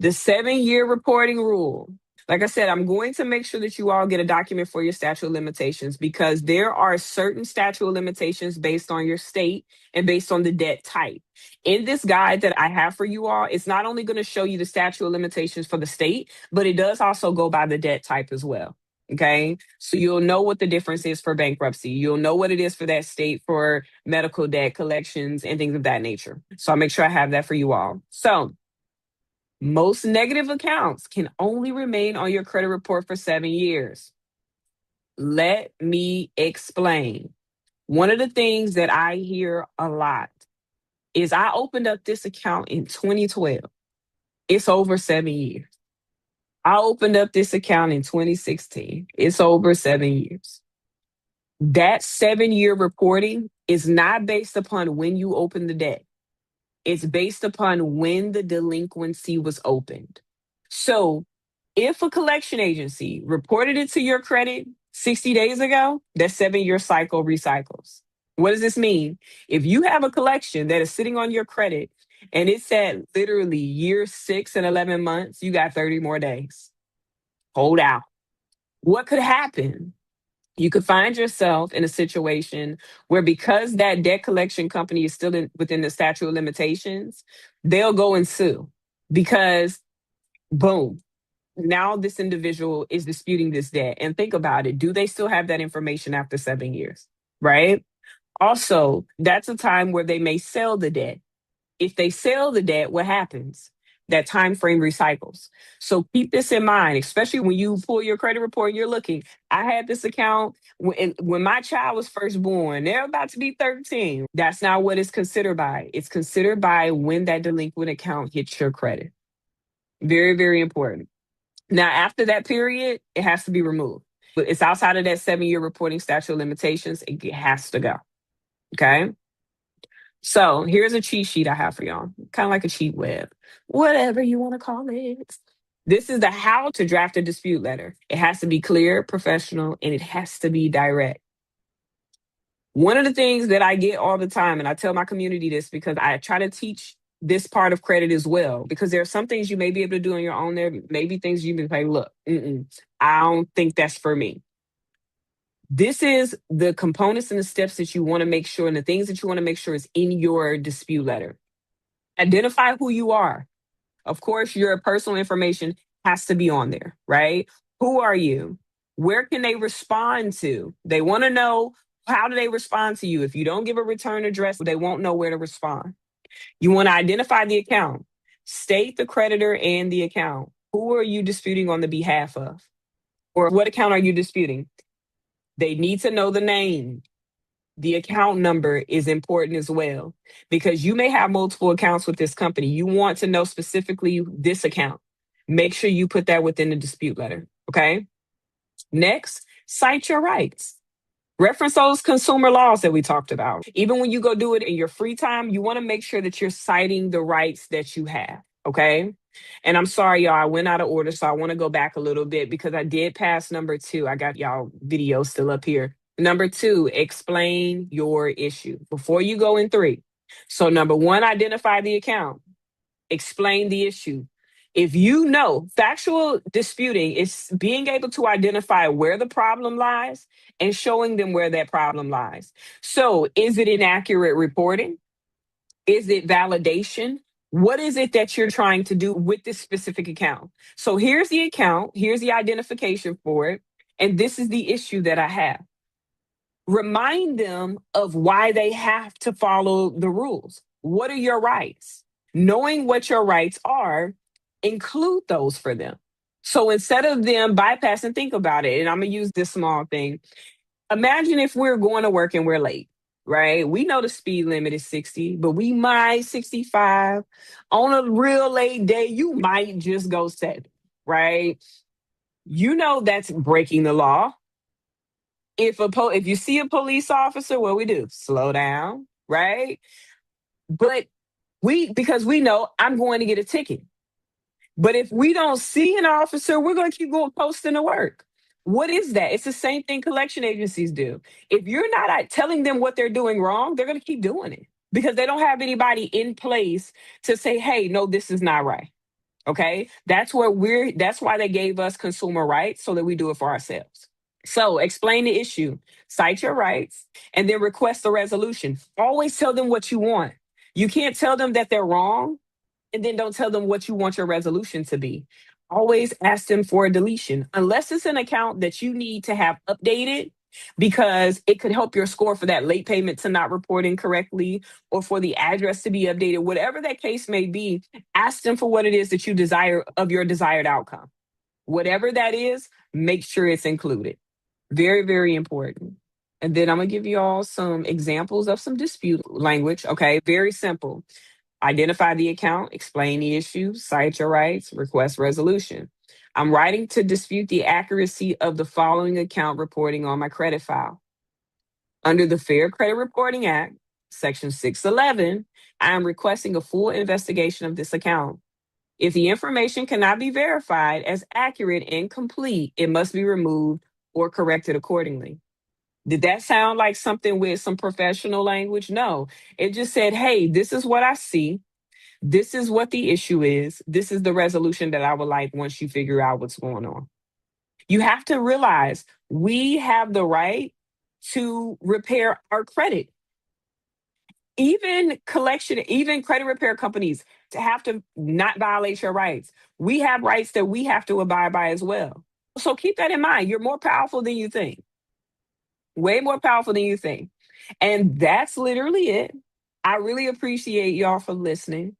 The 7-year reporting rule. Like I said, I'm going to make sure that you all get a document for your statute of limitations because there are certain statute of limitations based on your state and based on the debt type. In this guide that I have for you all, it's not only going to show you the statute of limitations for the state, but it does also go by the debt type as well. Okay. So you'll know what the difference is for bankruptcy. You'll know what it is for that state for medical debt collections and things of that nature. So I'll make sure I have that for you all. So most negative accounts can only remain on your credit report for 7 years. Let me explain. One of the things that I hear a lot is I opened up this account in 2012. It's over 7 years. I opened up this account in 2016. It's over 7 years. That 7-year reporting is not based upon when you open the debt. It's based upon when the delinquency was opened. So if a collection agency reported it to your credit 60 days ago, that 7-year cycle recycles. What does this mean? If you have a collection that is sitting on your credit and it's at literally year 6 and 11 months, you got 30 more days. Hold out. What could happen? You could find yourself in a situation where because that debt collection company is still within the statute of limitations, they'll go and sue because boom, now this individual is disputing this debt. And think about it. Do they still have that information after 7 years? Right? Also, that's a time where they may sell the debt. If they sell the debt, what happens? That time frame recycles. So keep this in mind, especially when you pull your credit report and you're looking. I had this account when my child was first born. They're about to be 13. That's not what it's considered by. It's considered by when that delinquent account hits your credit. Very, very important. Now, after that period, it has to be removed. But it's outside of that 7-year reporting statute of limitations. It has to go. Okay. So here's a cheat sheet I have for y'all, kind of like a cheat web, whatever you want to call it. This is the how to draft a dispute letter. It has to be clear, professional, and it has to be direct. One of the things that I get all the time, and I tell my community this because I try to teach this part of credit as well, because there are some things you may be able to do on your own. There may be things you can say, look, I don't think that's for me. This is the components and the steps that you want to make sure and the things that you want to make sure is in your dispute letter. Identify who you are. Of course, your personal information has to be on there, right? Who are you? Where can they respond to? They want to know, how do they respond to you? If you don't give a return address, they won't know where to respond. You want to identify the account. State the creditor and the account. Who are you disputing on the behalf of? Or what account are you disputing? They need to know the name. The account number is important as well because you may have multiple accounts with this company. You want to know specifically this account. Make sure you put that within the dispute letter. Okay. Next, cite your rights. Reference those consumer laws that we talked about. Even when you go do it in your free time, you want to make sure that you're citing the rights that you have. Okay. And I'm sorry, y'all, I went out of order. So I want to go back a little bit because I did pass number 2. I got y'all video still up here. Number 2, explain your issue before you go in 3. So number 1, identify the account. Explain the issue. If you know, factual disputing is being able to identify where the problem lies and showing them where that problem lies. So is it inaccurate reporting? Is it validation? What is it that you're trying to do with this specific account? So here's the account, here's the identification for it, and this is the issue that I have. Remind them of why they have to follow the rules. What are your rights? Knowing what your rights are, include those for them. So instead of them bypassing, think about it. And I'm going to use this small thing. Imagine if we're going to work and we're late, right? We know the speed limit is 60, but we might 65. On a real late day, you might just go 70, right? You know that's breaking the law. If you see a police officer, what we do? Slow down, right? But because we know I'm going to get a ticket. But if we don't see an officer, we're going to keep going posting to work. What is that? It's the same thing collection agencies do. If you're not telling them what they're doing wrong, they're going to keep doing it. because they don't have anybody in place to say, hey, no, this is not right. Okay. That's why they gave us consumer rights so that we do it for ourselves. So explain the issue, cite your rights, and then request a resolution. Always tell them what you want. You can't tell them that they're wrong and then don't tell them what you want your resolution to be. Always ask them for a deletion, unless it's an account that you need to have updated because it could help your score for that late payment to not reporting correctly or for the address to be updated. Whatever that case may be, ask them for what it is that you desire of your desired outcome. Whatever that is, make sure it's included. Very, very important. And then I'm going to give you all some examples of some dispute language. Okay, very simple. Identify the account, explain the issue, cite your rights, request resolution. I'm writing to dispute the accuracy of the following account reporting on my credit file. Under the Fair Credit Reporting Act, Section 611, I am requesting a full investigation of this account. If the information cannot be verified as accurate and complete, it must be removed or corrected accordingly. Did that sound like something with some professional language? No. It just said, hey, this is what I see. This is what the issue is. This is the resolution that I would like once you figure out what's going on. You have to realize we have the right to repair our credit. Even credit repair companies to have to not violate your rights. We have rights that we have to abide by as well. So keep that in mind. You're more powerful than you think. Way more powerful than you think. And that's literally it. I really appreciate y'all for listening.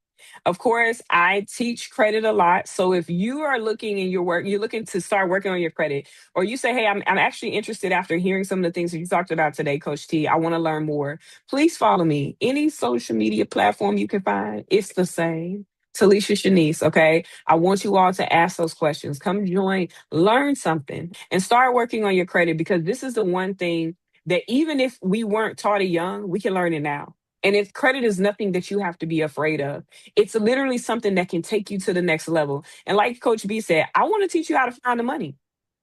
Of course, I teach credit a lot. So if you are looking in your work, you're looking to start working on your credit, or you say, hey, I'm actually interested after hearing some of the things that you talked about today, Coach T, I want to learn more. Please follow me. Any social media platform you can find, it's the same. Talisha Chonece, okay? I want you all to ask those questions. Come join, learn something, and start working on your credit, because this is the one thing that even if we weren't taught it young, we can learn it now. And if credit is nothing that you have to be afraid of, it's literally something that can take you to the next level. And like Coach B said, I want to teach you how to find the money,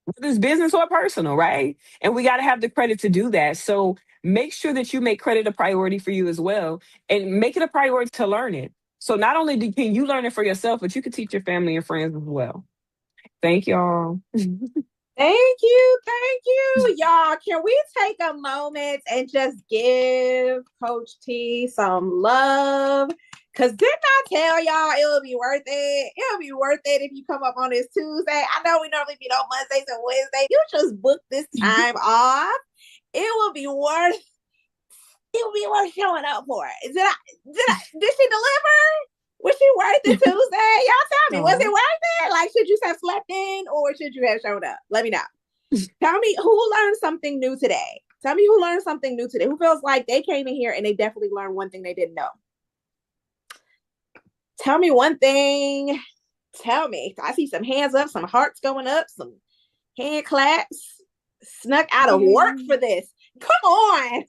whether it's business or personal, right? And we got to have the credit to do that. So make sure that you make credit a priority for you as well, and make it a priority to learn it. So not only can you learn it for yourself, but you can teach your family and friends as well. Thank y'all. Thank you. Thank you. Y'all, can we take a moment and just give Coach T some love? Because didn't I tell y'all it will be worth it? It'll be worth it if you come up on this Tuesday. I know we normally meet on Mondays and Wednesdays. You just book this time off. It will be worth showing up for. Did she deliver? Was she worth it Tuesday? Y'all tell me, was it worth it? Like, should you have slept in or should you have showed up? Let me know. Tell me who learned something new today. Tell me who learned something new today. Who feels like they came in here and they definitely learned one thing they didn't know? Tell me one thing. Tell me. I see some hands up, some hearts going up, some hand claps. Snuck out of work for this. Come on.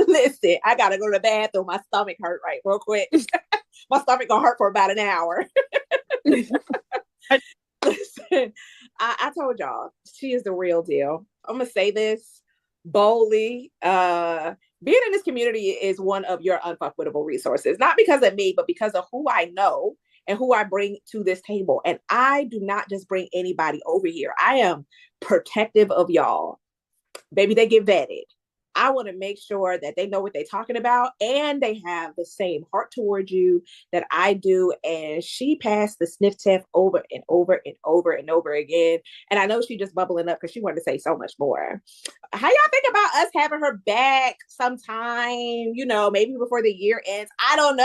Listen, I gotta go to the bathroom. My stomach hurt right real quick. My stomach gonna hurt for about an hour. Listen, I told y'all she is the real deal. I'm gonna say this boldly. Being in this community is one of your unfuckwittable resources, not because of me, but because of who I know and who I bring to this table. And I do not just bring anybody over here. I am protective of y'all. Baby, they get vetted. I want to make sure that they know what they're talking about and they have the same heart towards you that I do. And she passed the sniff test over and over and over and over again. And I know she just bubbling up because she wanted to say so much more. How y'all think about us having her back sometime, maybe before the year ends? I don't know.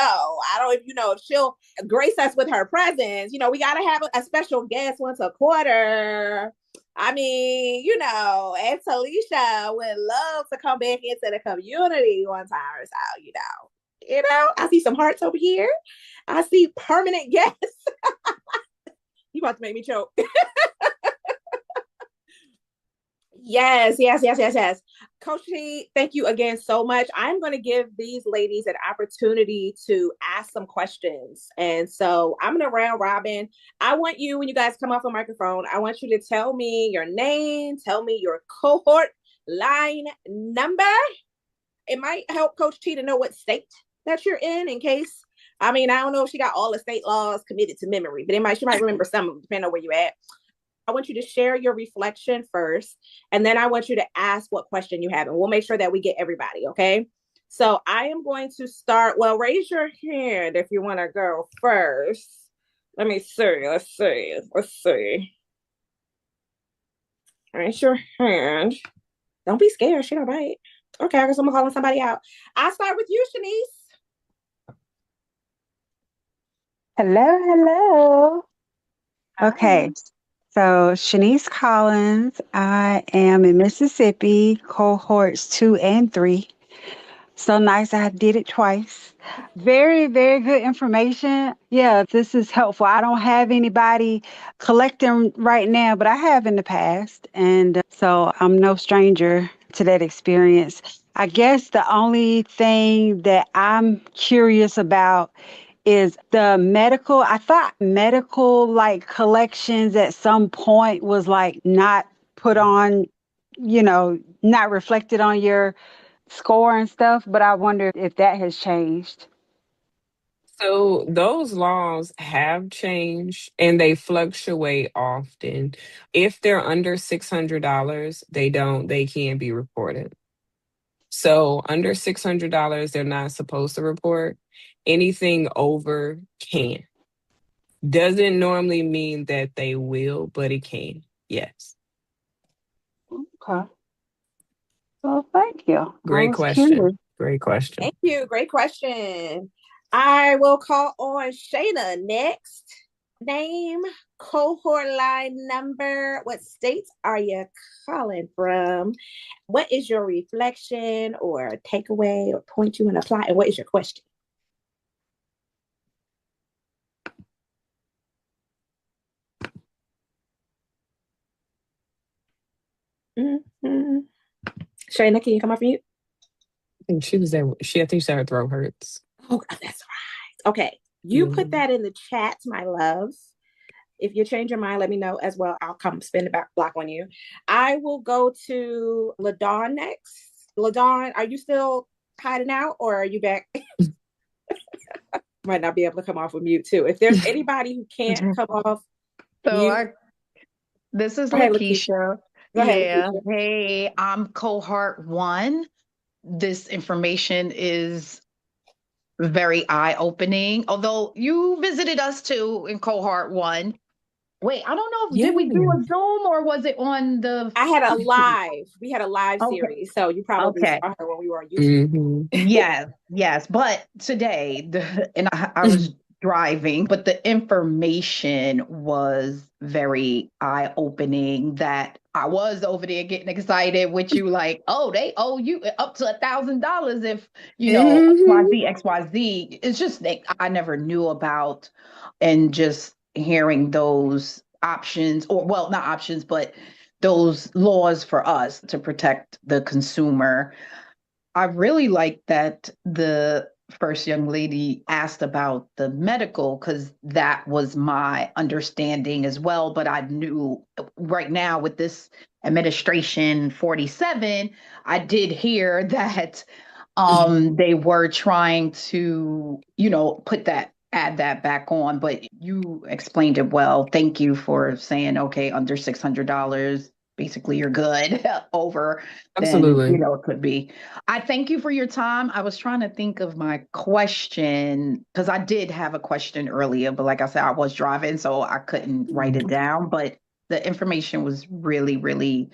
I don't, if she'll grace us with her presence. We got to have a special guest once a quarter. I mean, and Talisha would love to come back into the community one time or so, I see some hearts over here. I see permanent guests. You about to make me choke. Yes. Coach T, thank you again so much. I'm going to give these ladies an opportunity to ask some questions. And so I'm going to round robin. I want you, when you guys come off a microphone, I want you to tell me your name, tell me your cohort line number, It might help Coach T to know what state that you're in case. I mean, I don't know if she got all the state laws committed to memory, but she might remember some of them, depending on where you're at. I want you to share your reflection first, and then I want you to ask what question you have, and we'll make sure that we get everybody, okay? So I am going to start. Well, raise your hand if you want to go first. Let me see. Let's see. Raise your hand. Don't be scared. She don't bite. Okay, I guess I'm calling somebody out. I'll start with you, Shanice. Hello, hello. Hi. Okay, so Shanice Collins. I am in Mississippi, cohorts 2 and 3. So nice. I did it twice. Very, very good information. Yeah, this is helpful. I don't have anybody collecting right now, but I have in the past. And so I'm no stranger to that experience. I guess the only thing that I'm curious about is the medical. I thought medical like collections at some point was like not put on, not reflected on your score and stuff, but I wonder if that has changed. So those laws have changed and they fluctuate often. If they're under $600, they can't be reported. So under $600, they're not supposed to report. Anything over can. Doesn't normally mean that they will, but it can. Yes. Okay. Well, thank you. I Great was curious. question. Great question. Thank you. Great question. I will call on Shayna next. Name, cohort line number. What states are you calling from? What is your reflection or takeaway or point you want to apply? And what is your question? Mm-hmm. Shayna, can you come off mute? I think she was there. I think she said her throat hurts. Oh, that's right. Okay. You put Mhm. that in the chat, my love. If you change your mind, let me know as well. I'll come spin the back block on you. I will go to LaDawn next. LaDawn, are you still hiding out or are you back? Might not be able to come off of mute too. If there's anybody who can't come off So mute, I this is go ahead, Lakeisha. Lakeisha. Go ahead, Yeah. Lakeisha. Hey, I'm cohort 1. This information is very eye-opening. Although you visited us too in cohort 1. Wait, I don't know if did we do Yeah. a Zoom or was it on the I had a live. We had a live Okay. series, so you probably Okay. saw her when we were on YouTube. Hmm. Yes, yes. But today, I was driving, but the information was very eye-opening that I was over there getting excited with you, like, oh, they owe you up to $1,000 if, Hmm. XYZ, XYZ. It's just that I never knew about, and just hearing those options, or well, not options, but those laws for us to protect the consumer. I really like that the first young lady asked about the medical, because that was my understanding as well. But I knew right now with this administration 47, I did hear that they were trying to, add that back on. But you explained it well. Thank you for saying, okay, under $600, basically you're good. Over, then, Absolutely. it could be. I thank you for your time. I was trying to think of my question, because I did have a question earlier, but like I said, I was driving, so I couldn't write it down. But the information was really, really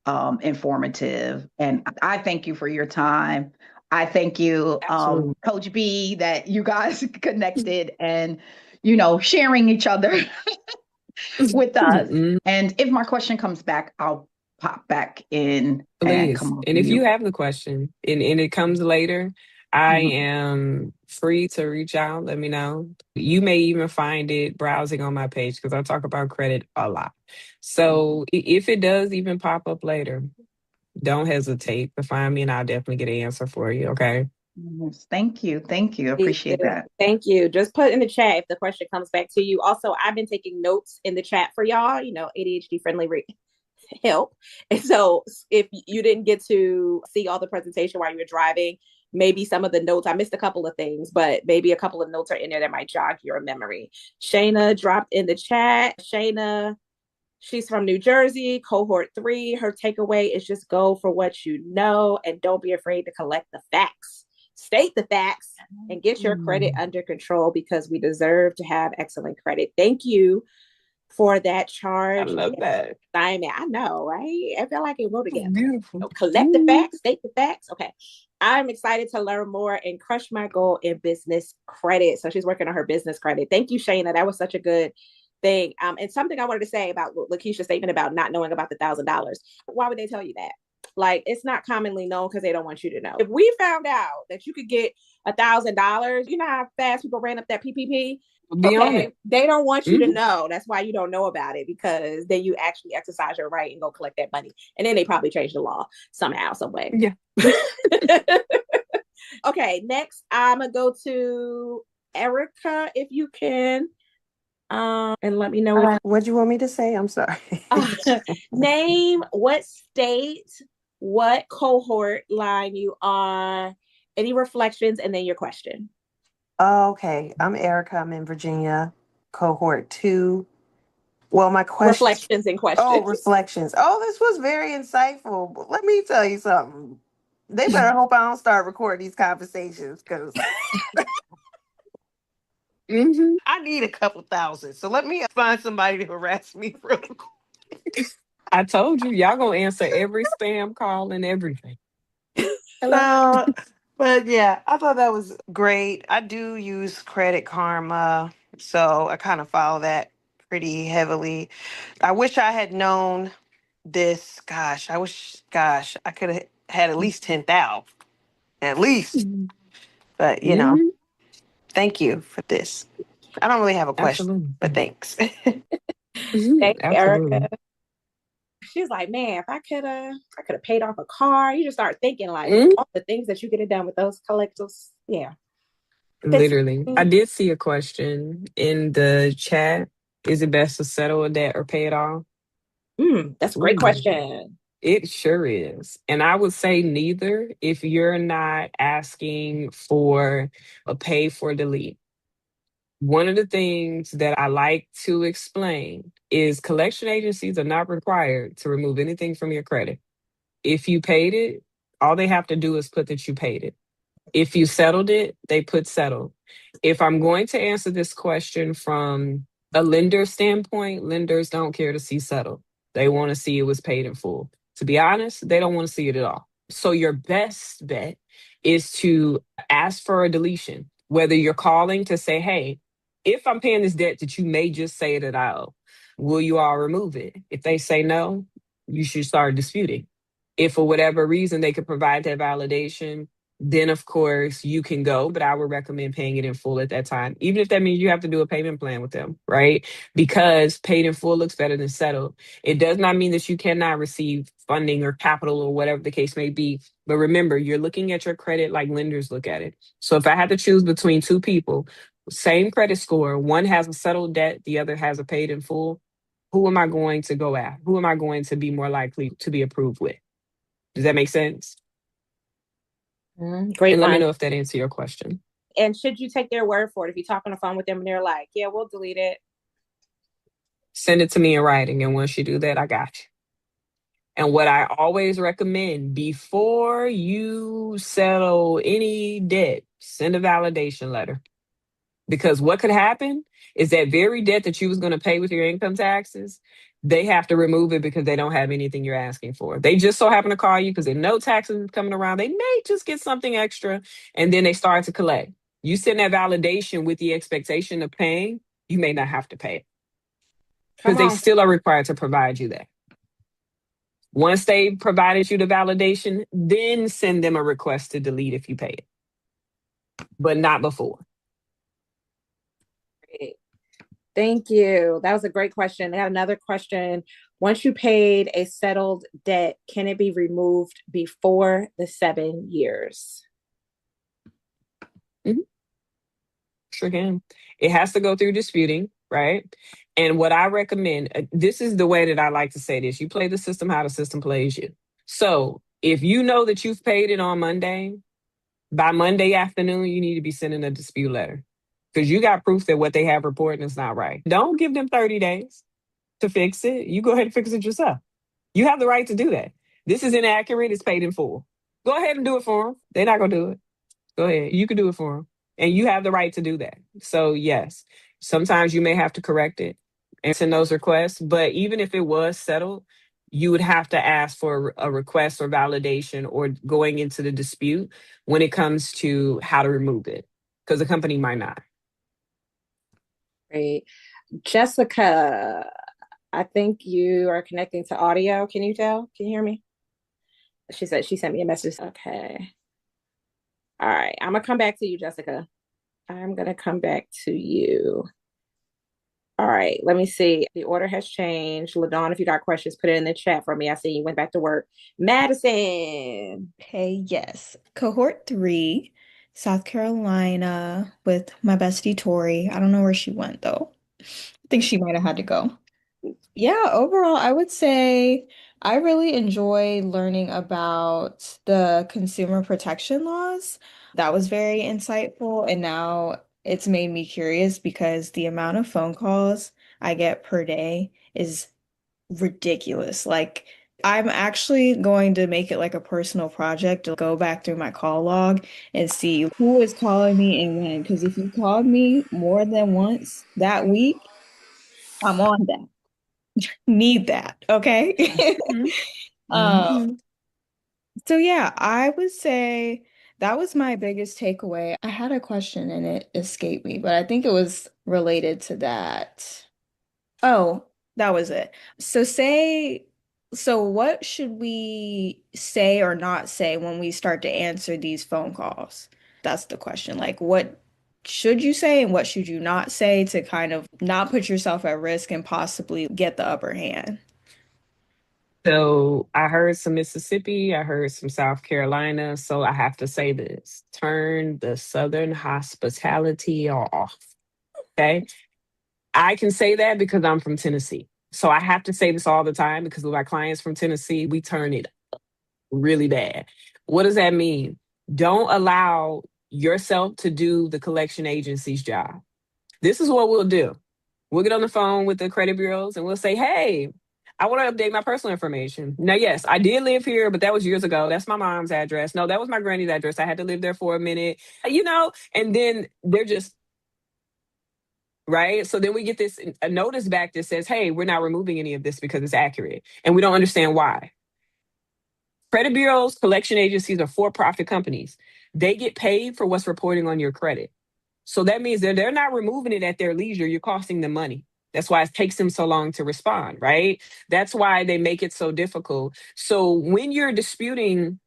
informative. And I thank you for your time. I thank you, Absolutely. Coach B, that you guys connected and, sharing each other with us. Mm, And if my question comes back, I'll pop back in and please. come off And if you mute. have the question and it comes later, I Mhm. am free to reach out. Let me know. You may even find it browsing on my page because I talk about credit a lot. So if it does even pop up later, don't hesitate to find me and I'll definitely get an answer for you. Okay. Yes, thank you. Thank you. Please Appreciate do. that. Thank you. Just put in the chat if the question comes back to you. Also, I've been taking notes in the chat for y'all, ADHD friendly help. And so if you didn't get to see all the presentation while you were driving, maybe some of the notes, I missed a couple of things, but maybe a couple of notes are in there that might jog your memory. Shayna dropped in the chat. Shayna, she's from New Jersey, cohort 3. Her takeaway is just go for what you know and don't be afraid to collect the facts. State the facts and get your credit under control because we deserve to have excellent credit. Thank you for that I charge love that. assignment. I know, right? I feel like it wrote together. Beautiful. Collect the facts, state the facts. Okay. I'm excited to learn more and crush my goal in business credit. So she's working on her business credit. Thank you, Shayna. That was such a good thing. And something I wanted to say about Lakeisha's statement about not knowing about the $1,000. Why would they tell you that? Like, it's not commonly known because they don't want you to know. If we found out that you could get $1,000, you know how fast people ran up that PPP? Be on Okay, it. they don't want you to know. That's why you don't know about it, because then you actually exercise your right and go collect that money. And then they probably change the law somehow, some way. Yeah. Okay, next I'm gonna go to Erica, if you can. And let me know. What do you want me to say? I'm sorry. Name, what state, what cohort line you are, any reflections, and then your question. Okay, I'm Erica. I'm in Virginia, cohort 2. Well, my question. Reflections and Oh, questions. reflections. Oh, this was very insightful. But let me tell you something. They better hope I don't start recording these conversations because I need a couple thousand. So let me find somebody to harass me real quick. I told you, y'all gonna answer every spam call and everything. Hello. No, but yeah, I thought that was great. I do use Credit Karma, so I kind of follow that pretty heavily. I wish I had known this. Gosh, I could have had at least 10,000, at least. Mhm. But thank you for this. I don't really have a question, Absolutely. but thanks. Thank you, Absolutely. Erica. She's like, man, if I could have paid off a car. You just start thinking like all the things that you could have done with those collectives. Yeah. Literally. I did see a question in the chat. Is it best to settle a debt or pay it off? That's a great Ooh, question. it sure is. And I would say neither if you're not asking for a pay for delete. One of the things that I like to explain is collection agencies are not required to remove anything from your credit. If you paid it, all they have to do is put that you paid it. If you settled it, they put settled. If I'm going to answer this question from a lender standpoint, lenders don't care to see settled. They want to see it was paid in full. To be honest, they don't want to see it at all. So your best bet is to ask for a deletion, whether you're calling to say, hey, if I'm paying this debt that you may just say that I owe, will you all remove it? If they say no, you should start disputing. If for whatever reason they could provide that validation, then of course you can go, but I would recommend paying it in full at that time, even if that means you have to do a payment plan with them, right? Because paid in full looks better than settled. It does not mean that you cannot receive funding or capital or whatever the case may be. But remember, you're looking at your credit like lenders look at it. So if I had to choose between two people, same credit score, one has a settled debt, the other has a paid in full, who am I going to go at? Who am I going to be more likely to be approved with? Does that make sense? Great And let me one. know if that answers your question. And should you take their word for it? If you talk on the phone with them and they're like, yeah, we'll delete it. Send it to me in writing. And once you do that, I got you. And what I always recommend before you settle any debt, send a validation letter. Because what could happen is that very debt that you was going to pay with your income taxes, they have to remove it because they don't have anything you're asking for. They just so happen to call you because they know taxes is coming around. They may just get something extra and then they start to collect. You send that validation with the expectation of paying, you may not have to pay it because they still are required to provide you that. Once they provided you the validation, then send them a request to delete if you pay it, but not before. Great. Thank you. That was a great question. I got another question. Once you paid a settled debt, can it be removed before the 7 years? Sure can. It has to go through disputing. right? And what I recommend, this is the way that I like to say this: you play the system how the system plays you. So if you know that you've paid it on Monday, by Monday afternoon, you need to be sending a dispute letter because you got proof that what they have reported is not right. Don't give them 30 days to fix it. You go ahead and fix it yourself. You have the right to do that. This is inaccurate. It's paid in full. Go ahead and do it for them. They're not going to do it. Go ahead. You can do it for them. And you have the right to do that. So, yes, sometimes you may have to correct it and send those requests. But even if it was settled, you would have to ask for a request or validation or going into the dispute when it comes to how to remove it because the company might not. Great. Jessica, I think you are connecting to audio. Can you tell? Can you hear me? She said she sent me a message. Okay. All right. I'm going to come back to you, Jessica. I'm going to come back to you. All right. Let me see. The order has changed. LaDawn, if you got questions, put it in the chat for me. I see you went back to work. Madison. Okay, yes. Cohort 3, South Carolina with my bestie Tori. I don't know where she went though. I think she might have had to go. Yeah, overall, I would say I really enjoy learning about the consumer protection laws. That was very insightful, and now it's made me curious because the amount of phone calls I get per day is ridiculous. Like, I'm actually going to make it like a personal project to go back through my call log and see who is calling me and when. Because if you called me more than once that week, I'm on that. Need that, okay? Mhm. Um, Mhm. so yeah, I would say that was my biggest takeaway. I had a question and it escaped me, but I think it was related to that. Oh, that was it. So what should we say or not say when we start to answer these phone calls? That's the question. Like, what should you say and what should you not say to kind of not put yourself at risk and possibly get the upper hand? So I heard some Mississippi, I heard some South Carolina. So I have to say this: turn the Southern hospitality off. Okay. I can say that because I'm from Tennessee. So I have to say this all the time because with my clients from Tennessee, we turn it really bad. What does that mean? Don't allow yourself to do the collection agency's job. This is what we'll do. We'll get on the phone with the credit bureaus and we'll say, hey, I want to update my personal information. Now, yes, I did live here, but that was years ago. That's my mom's address. No, that was my granny's address. I had to live there for a minute, and then they're just, right? So then we get this a notice back that says, hey, we're not removing any of this because it's accurate. And we don't understand why. Credit bureaus, collection agencies are for-profit companies. They get paid for what's reporting on your credit. So that means that they're not removing it at their leisure. You're costing them money. That's why it takes them so long to respond, right? That's why they make it so difficult. So when you're disputing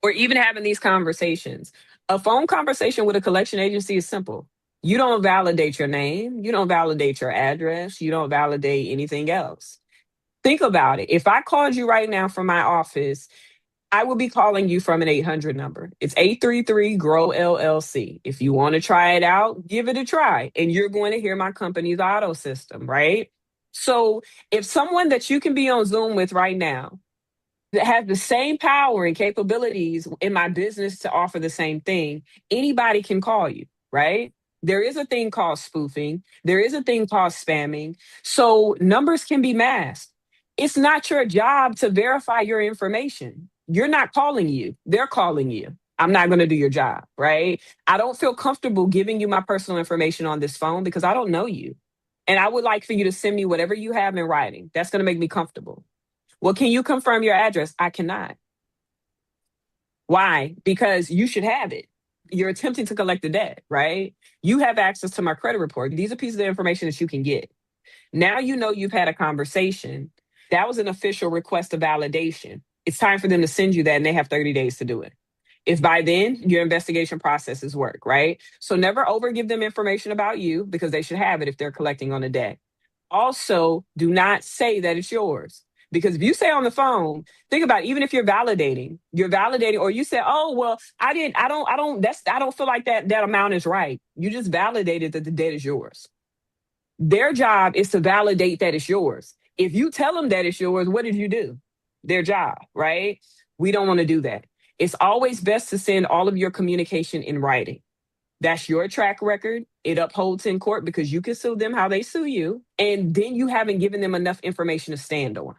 or even having these conversations, a phone conversation with a collection agency is simple. You don't validate your name, you don't validate your address, you don't validate anything else. Think about it. If I called you right now from my office, I will be calling you from an 800 number. It's 833 GROW LLC. If you want to try it out, give it a try. And you're going to hear my company's auto system, right? So if someone that you can be on Zoom with right now that has the same power and capabilities in my business to offer the same thing, anybody can call you, right? There is a thing called spoofing. There is a thing called spamming. So numbers can be masked. It's not your job to verify your information. You're not calling you, they're calling you. I'm not going to do your job, right? I don't feel comfortable giving you my personal information on this phone because I don't know you. And I would like for you to send me whatever you have in writing. That's going to make me comfortable. Well, can you confirm your address? I cannot. Why? Because you should have it. You're attempting to collect the debt, right? You have access to my credit report. These are pieces of information that you can get. Now you know you've had a conversation. That was an official request of validation. It's time for them to send you that, and they have 30 days to do it. If by then your investigation processes work, right? So never over give them information about you because they should have it if they're collecting on a debt. Also, do not say that it's yours. Because if you say on the phone, think about it, even if you're validating, or you say, oh, well, I don't feel like that amount is right. You just validated that the debt is yours. Their job is to validate that it's yours. If you tell them that it's yours, what did you do? Their job, right? We don't want to do that. It's always best to send all of your communication in writing. That's your track record. It upholds in court because you can sue them how they sue you. And then you haven't given them enough information to stand on.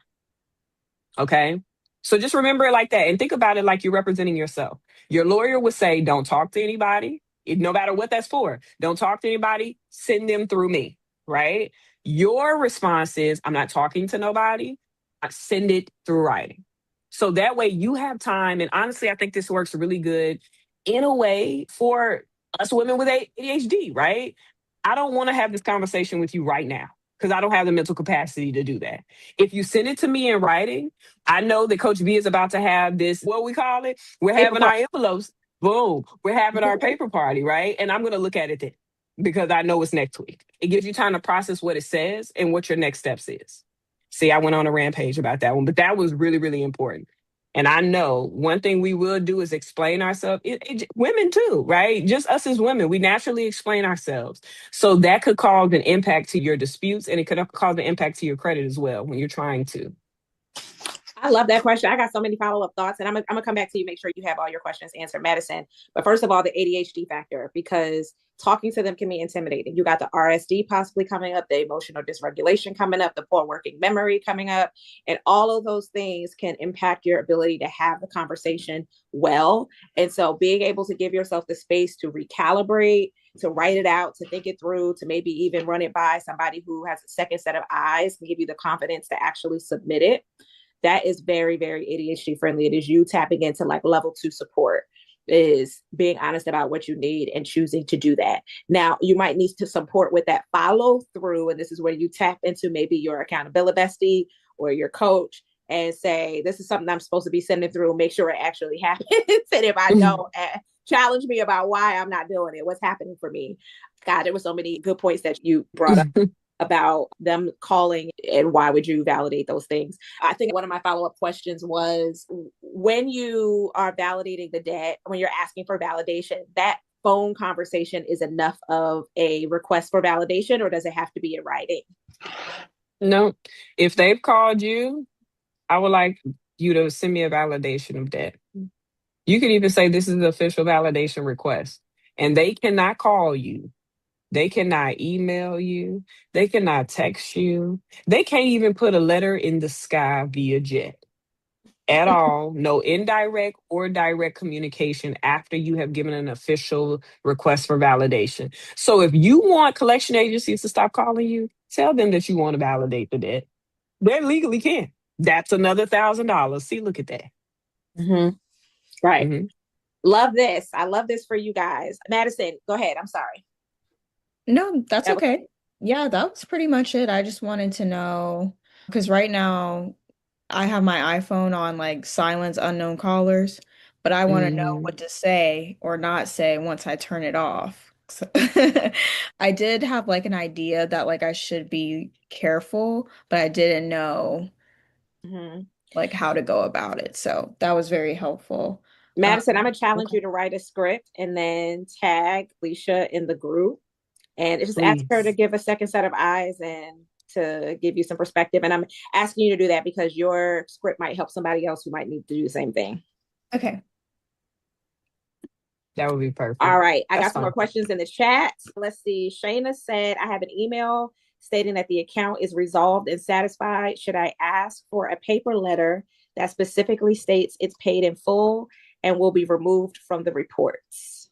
Okay. So just remember it like that and think about it like you're representing yourself. Your lawyer would say, don't talk to anybody, no matter what that's for. Don't talk to anybody, send them through me, right? Your response is, I'm not talking to nobody. I send it through writing. So that way you have time. And honestly, I think this works really good in a way for us women with ADHD, right? I don't want to have this conversation with you right now because I don't have the mental capacity to do that. If you send it to me in writing, I know that Coach B is about to have this, what we call it? We're Paper having our envelopes. Boom. We're having our paper party, right? And I'm going to look at it then because I know it's next week. It gives you time to process what it says and what your next steps is. See, I went on a rampage about that one, but that was really, really important. And I know one thing we will do is explain ourselves. Women too, right? Just us as women, we naturally explain ourselves. So that could cause an impact to your disputes and it could cause an impact to your credit as well when you're trying to. I love that question. I got so many follow-up thoughts, and I'm gonna come back to you, make sure you have all your questions answered, Madison. But first of all, the ADHD factor, because talking to them can be intimidating. You got the RSD possibly coming up, the emotional dysregulation coming up, the poor working memory coming up, and all of those things can impact your ability to have the conversation well. And so being able to give yourself the space to recalibrate, to write it out, to think it through, to maybe even run it by somebody who has a second set of eyes, can give you the confidence to actually submit it. That is very, very ADHD friendly. It is you tapping into like level 2 support, is being honest about what you need and choosing to do that. Now, you might need to support with that follow through. And this is where you tap into maybe your accountability bestie or your coach and say, this is something I'm supposed to be sending through. Make sure it actually happens. And if I don't, challenge me about why I'm not doing it. What's happening for me? God, there were so many good points that you brought up about them calling and why would you validate those things. I think one of my follow-up questions was when you are validating the debt, when you're asking for validation, that phone conversation is enough of a request for validation, or does it have to be in writing? No, if they've called you, I would like you to send me a validation of that. You can even say this is an official validation request, and they cannot call you. They cannot email you. They cannot text you. They can't even put a letter in the sky via jet at all. No indirect or direct communication after you have given an official request for validation. So if you want collection agencies to stop calling you, tell them that you want to validate the debt. They legally can. That's another $1,000. See, look at that. Mm-hmm. Right. Mm-hmm. Love this. I love this for you guys. Madison, go ahead. I'm sorry. No, that's okay. Yeah, that was pretty much it. I just wanted to know, because right now I have my iPhone on like silence unknown callers, but I want to know what to say or not say once I turn it off. So I did have like an idea that like I should be careful, but I didn't know like how to go about it. So that was very helpful. Madison, I'm gonna challenge you to write a script and then tag Talisha in the group and just ask her to give a second set of eyes and to give you some perspective. And I'm asking you to do that because your script might help somebody else who might need to do the same thing. Okay. That would be perfect. All right. I got some more questions in the chat. Let's see. Shayna said, I have an email stating that the account is resolved and satisfied. Should I ask for a paper letter that specifically states it's paid in full and will be removed from the reports?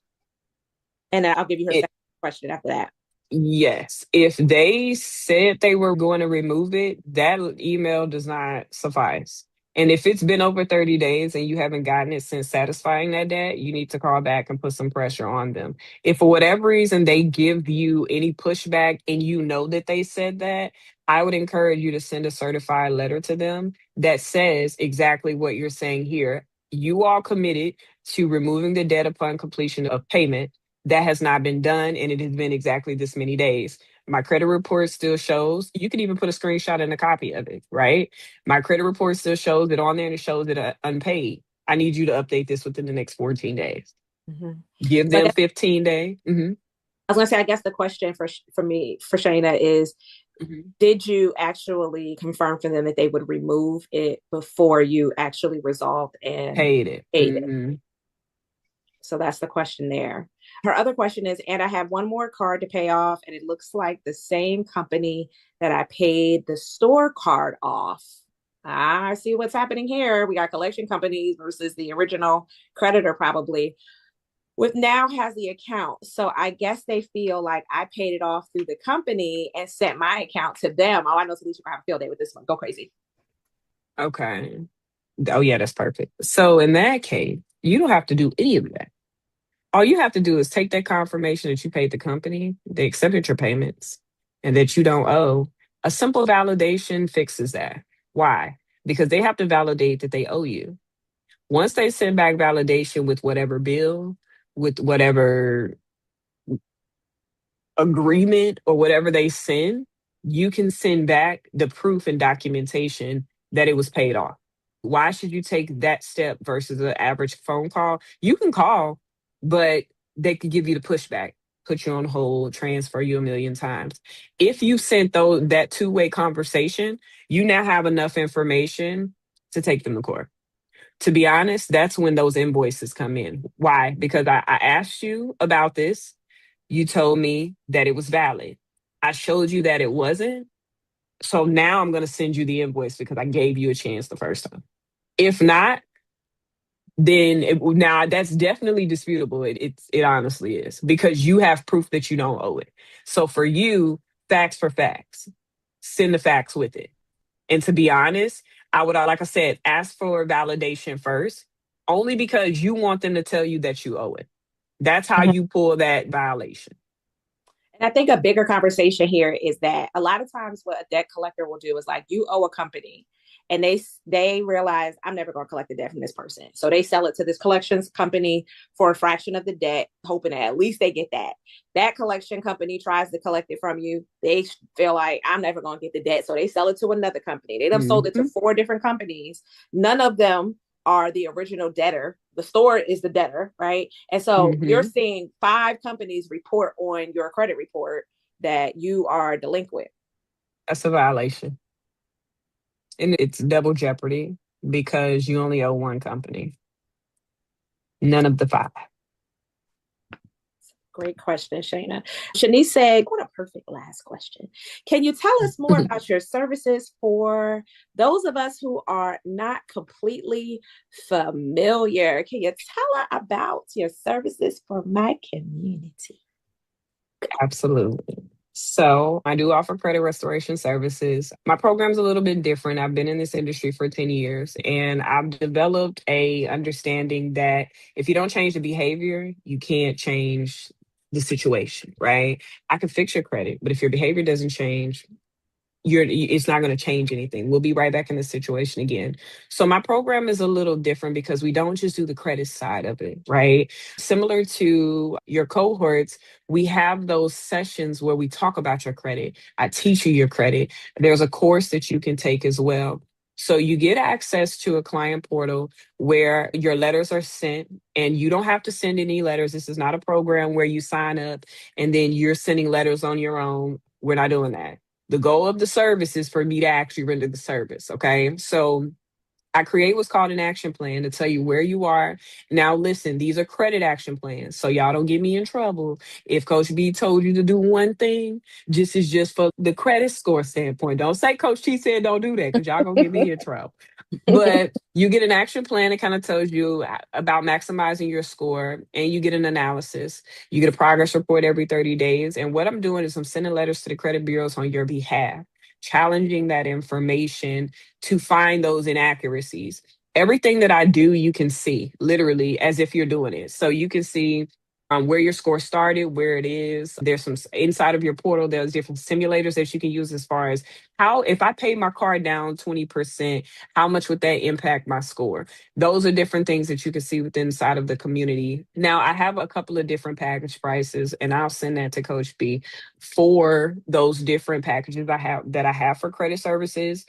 And I'll give you her second question after that. Yes. If they said they were going to remove it, that email does not suffice. And if it's been over 30 days and you haven't gotten it since satisfying that debt, you need to call back and put some pressure on them. If for whatever reason they give you any pushback and you know that they said that, I would encourage you to send a certified letter to them that says exactly what you're saying here. You all committed to removing the debt upon completion of payment. That has not been done, and it has been exactly this many days. My credit report still shows, you can even put a screenshot and a copy of it, right? My credit report still shows it on there and it shows it unpaid. I need you to update this within the next 14 days. Give them 15 days. I was gonna say, I guess the question for me for Shayna is, Mhm. did you actually confirm for them that they would remove it before you actually resolved and Paid it. paid it? Hmm. So that's the question there. Her other question is, and I have one more card to pay off, and it looks like the same company that I paid the store card off. I see what's happening here. We got collection companies versus the original creditor, probably, with now has the account. So I guess they feel like I paid it off through the company and sent my account to them. Oh, I know Talisha will have a field day with this one. Go crazy. Okay. Oh, yeah, that's perfect. So in that case, you don't have to do any of that. All you have to do is take that confirmation that you paid the company, they accepted your payments, and that you don't owe. A simple validation fixes that. Why? Because they have to validate that they owe you. Once they send back validation with whatever bill, with whatever agreement or whatever they send, you can send back the proof and documentation that it was paid off. Why should you take that step versus an average phone call? You can call, but they could give you the pushback, put you on hold, transfer you a million times. If you sent that two-way conversation, you now have enough information to take them to court. To be honest, that's when those invoices come in. Why? Because I asked you about this. You told me that it was valid. I showed you that it wasn't. So now I'm going to send you the invoice because I gave you a chance the first time. If not, then now that's definitely disputable. It honestly is because you have proof that you don't owe it. So for you, facts for facts, send the facts with it. And to be honest, I would, like I said, ask for validation first, only because you want them to tell you that you owe it. That's how Mhm. you pull that violation. And I think a bigger conversation here is that a lot of times what a debt collector will do is like, you owe a company, and they realize I'm never going to collect the debt from this person. So they sell it to this collections company for a fraction of the debt, hoping that at least they get that. That collection company tries to collect it from you. They feel like I'm never going to get the debt. So they sell it to another company. They have sold it to Hmm. 4 different companies. None of them are the original debtor. The store is the debtor, right? And so you're Hmm. seeing 5 companies report on your credit report that you are delinquent. That's a violation. And it's double jeopardy because you only owe one company, none of the five. Great question, Shayna. Shanice said, what a perfect last question. Can you tell us more about your services for those of us who are not completely familiar? Can you tell us about your services for my community? Absolutely. So I do offer credit restoration services. My program's a little bit different. I've been in this industry for 10 years and I've developed a understanding that if you don't change the behavior, you can't change the situation, right? I can fix your credit, but if your behavior doesn't change, it's not going to change anything. We'll be right back in the situation again. So my program is a little different because we don't just do the credit side of it, right? Similar to your cohorts, we have those sessions where we talk about your credit. I teach you your credit. There's a course that you can take as well. So you get access to a client portal where your letters are sent and you don't have to send any letters. This is not a program where you sign up and then you're sending letters on your own. We're not doing that. The goal of the service is for me to actually render the service. Okay. So I create what's called an action plan to tell you where you are. Now, listen, these are credit action plans. So y'all don't get me in trouble. If Coach B told you to do one thing, this is just for the credit score standpoint. Don't say Coach T said don't do that because y'all going to get me in trouble. But you get an action plan that kind of tells you about maximizing your score, and you get an analysis. You get a progress report every 30 days. And what I'm doing is I'm sending letters to the credit bureaus on your behalf, challenging that information to find those inaccuracies. Everything that I do, you can see literally as if you're doing it. So you can see where your score started, where it is. There's some inside of your portal. There's different simulators that you can use as far as how, if I pay my card down 20%, how much would that impact my score? Those are different things that you can see within inside of the community. Now, I have a couple of different package prices, and I'll send that to Coach B for those different packages I have for credit services.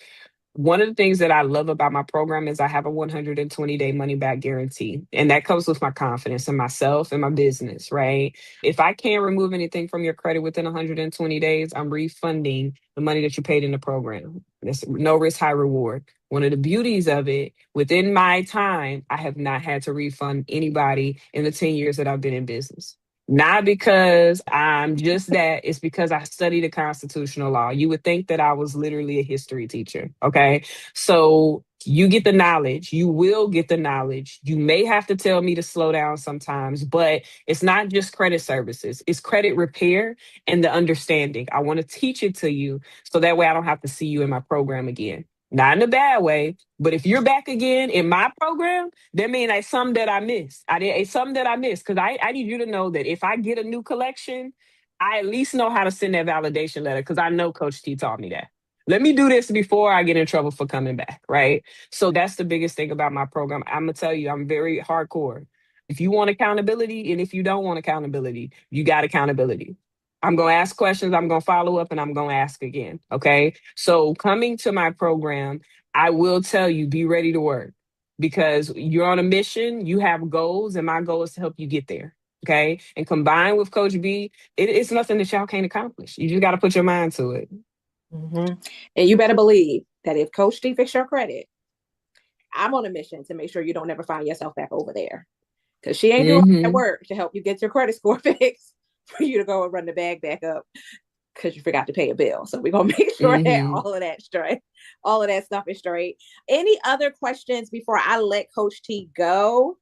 One of the things that I love about my program is I have a 120-day money back guarantee. And that comes with my confidence in myself and my business, right? If I can't remove anything from your credit within 120 days, I'm refunding the money that you paid in the program. That's no risk, high reward. One of the beauties of it, within my time, I have not had to refund anybody in the 10 years that I've been in business. Not because I'm just that, it's because I studied the constitutional law. You would think that I was literally a history teacher. Okay. So you get the knowledge, you will get the knowledge. You may have to tell me to slow down sometimes, but it's not just credit services, it's credit repair and the understanding. I want to teach it to you so that way I don't have to see you in my program again. Not in a bad way, but if you're back again in my program, that means it's something that I missed. It's something that I missed because I need you to know that if I get a new collection, I at least know how to send that validation letter because I know Coach T taught me that. Let me do this before I get in trouble for coming back, right? So that's the biggest thing about my program. I'm going to tell you, I'm very hardcore. If you want accountability and if you don't want accountability, you got accountability. I'm going to ask questions, I'm going to follow up, and I'm going to ask again, okay? So coming to my program, I will tell you, be ready to work because you're on a mission, you have goals, and my goal is to help you get there. Okay. And combined with Coach B, it's nothing that y'all can't accomplish. You just got to put your mind to it. Mm-hmm. And you better believe that if Coach T fix your credit, I'm on a mission to make sure you don't ever find yourself back over there. Because she ain't doing that Mm-hmm. work to help you get your credit score fixed for you to go and run the bag back up because you forgot to pay a bill. So we're gonna make sure that Mm-hmm. all of that straight, all of that stuff is straight. Any other questions before I let Coach T go?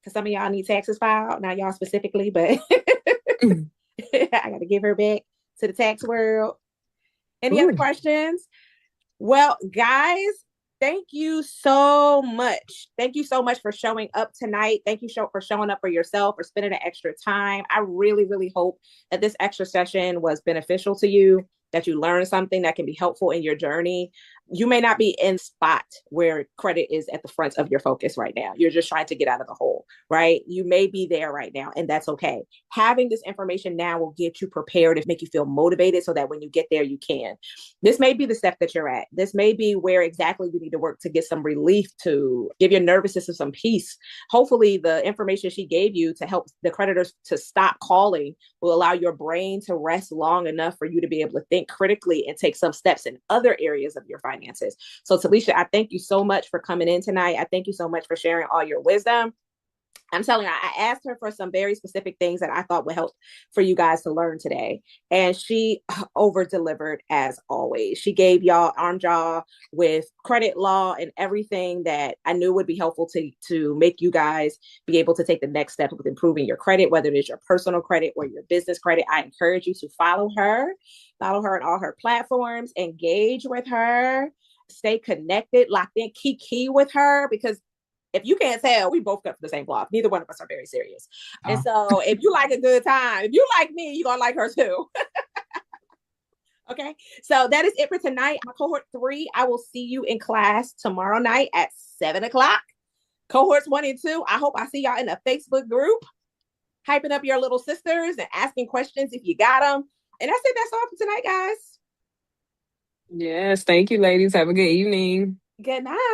Because some of y'all need taxes filed, not y'all specifically, but I gotta give her back to the tax world. Any other Ooh. questions? Well, guys, thank you so much. Thank you so much for showing up tonight. Thank you for showing up for yourself, for spending an extra time. I really, really hope that this extra session was beneficial to you, that you learned something that can be helpful in your journey. You may not be in spot where credit is at the front of your focus right now. You're just trying to get out of the hole, right? You may be there right now, and that's okay. Having this information now will get you prepared and make you feel motivated so that when you get there, you can. This may be the step that you're at. This may be where exactly you need to work to get some relief, to give your nervous system some peace. Hopefully, the information she gave you to help the creditors to stop calling will allow your brain to rest long enough for you to be able to think critically and take some steps in other areas of your finances. So, Talisha, I thank you so much for coming in tonight. I thank you so much for sharing all your wisdom. I'm telling you, I asked her for some very specific things that I thought would help for you guys to learn today. And she over delivered as always. She gave y'all arm jaw with credit law and everything that I knew would be helpful to make you guys be able to take the next step with improving your credit, whether it is your personal credit or your business credit. I encourage you to follow her on all her platforms, engage with her, stay connected, locked in, key with her, because if you can't tell, we both cut from the same cloth. Neither one of us are very serious. And so if you like a good time, if you like me, you're going to like her too. Okay. So that is it for tonight. My cohort 3, I will see you in class tomorrow night at 7:00. Cohorts 1 and 2, I hope I see y'all in a Facebook group, hyping up your little sisters and asking questions if you got them. And that's it. That's all for tonight, guys. Yes. Thank you, ladies. Have a good evening. Good night.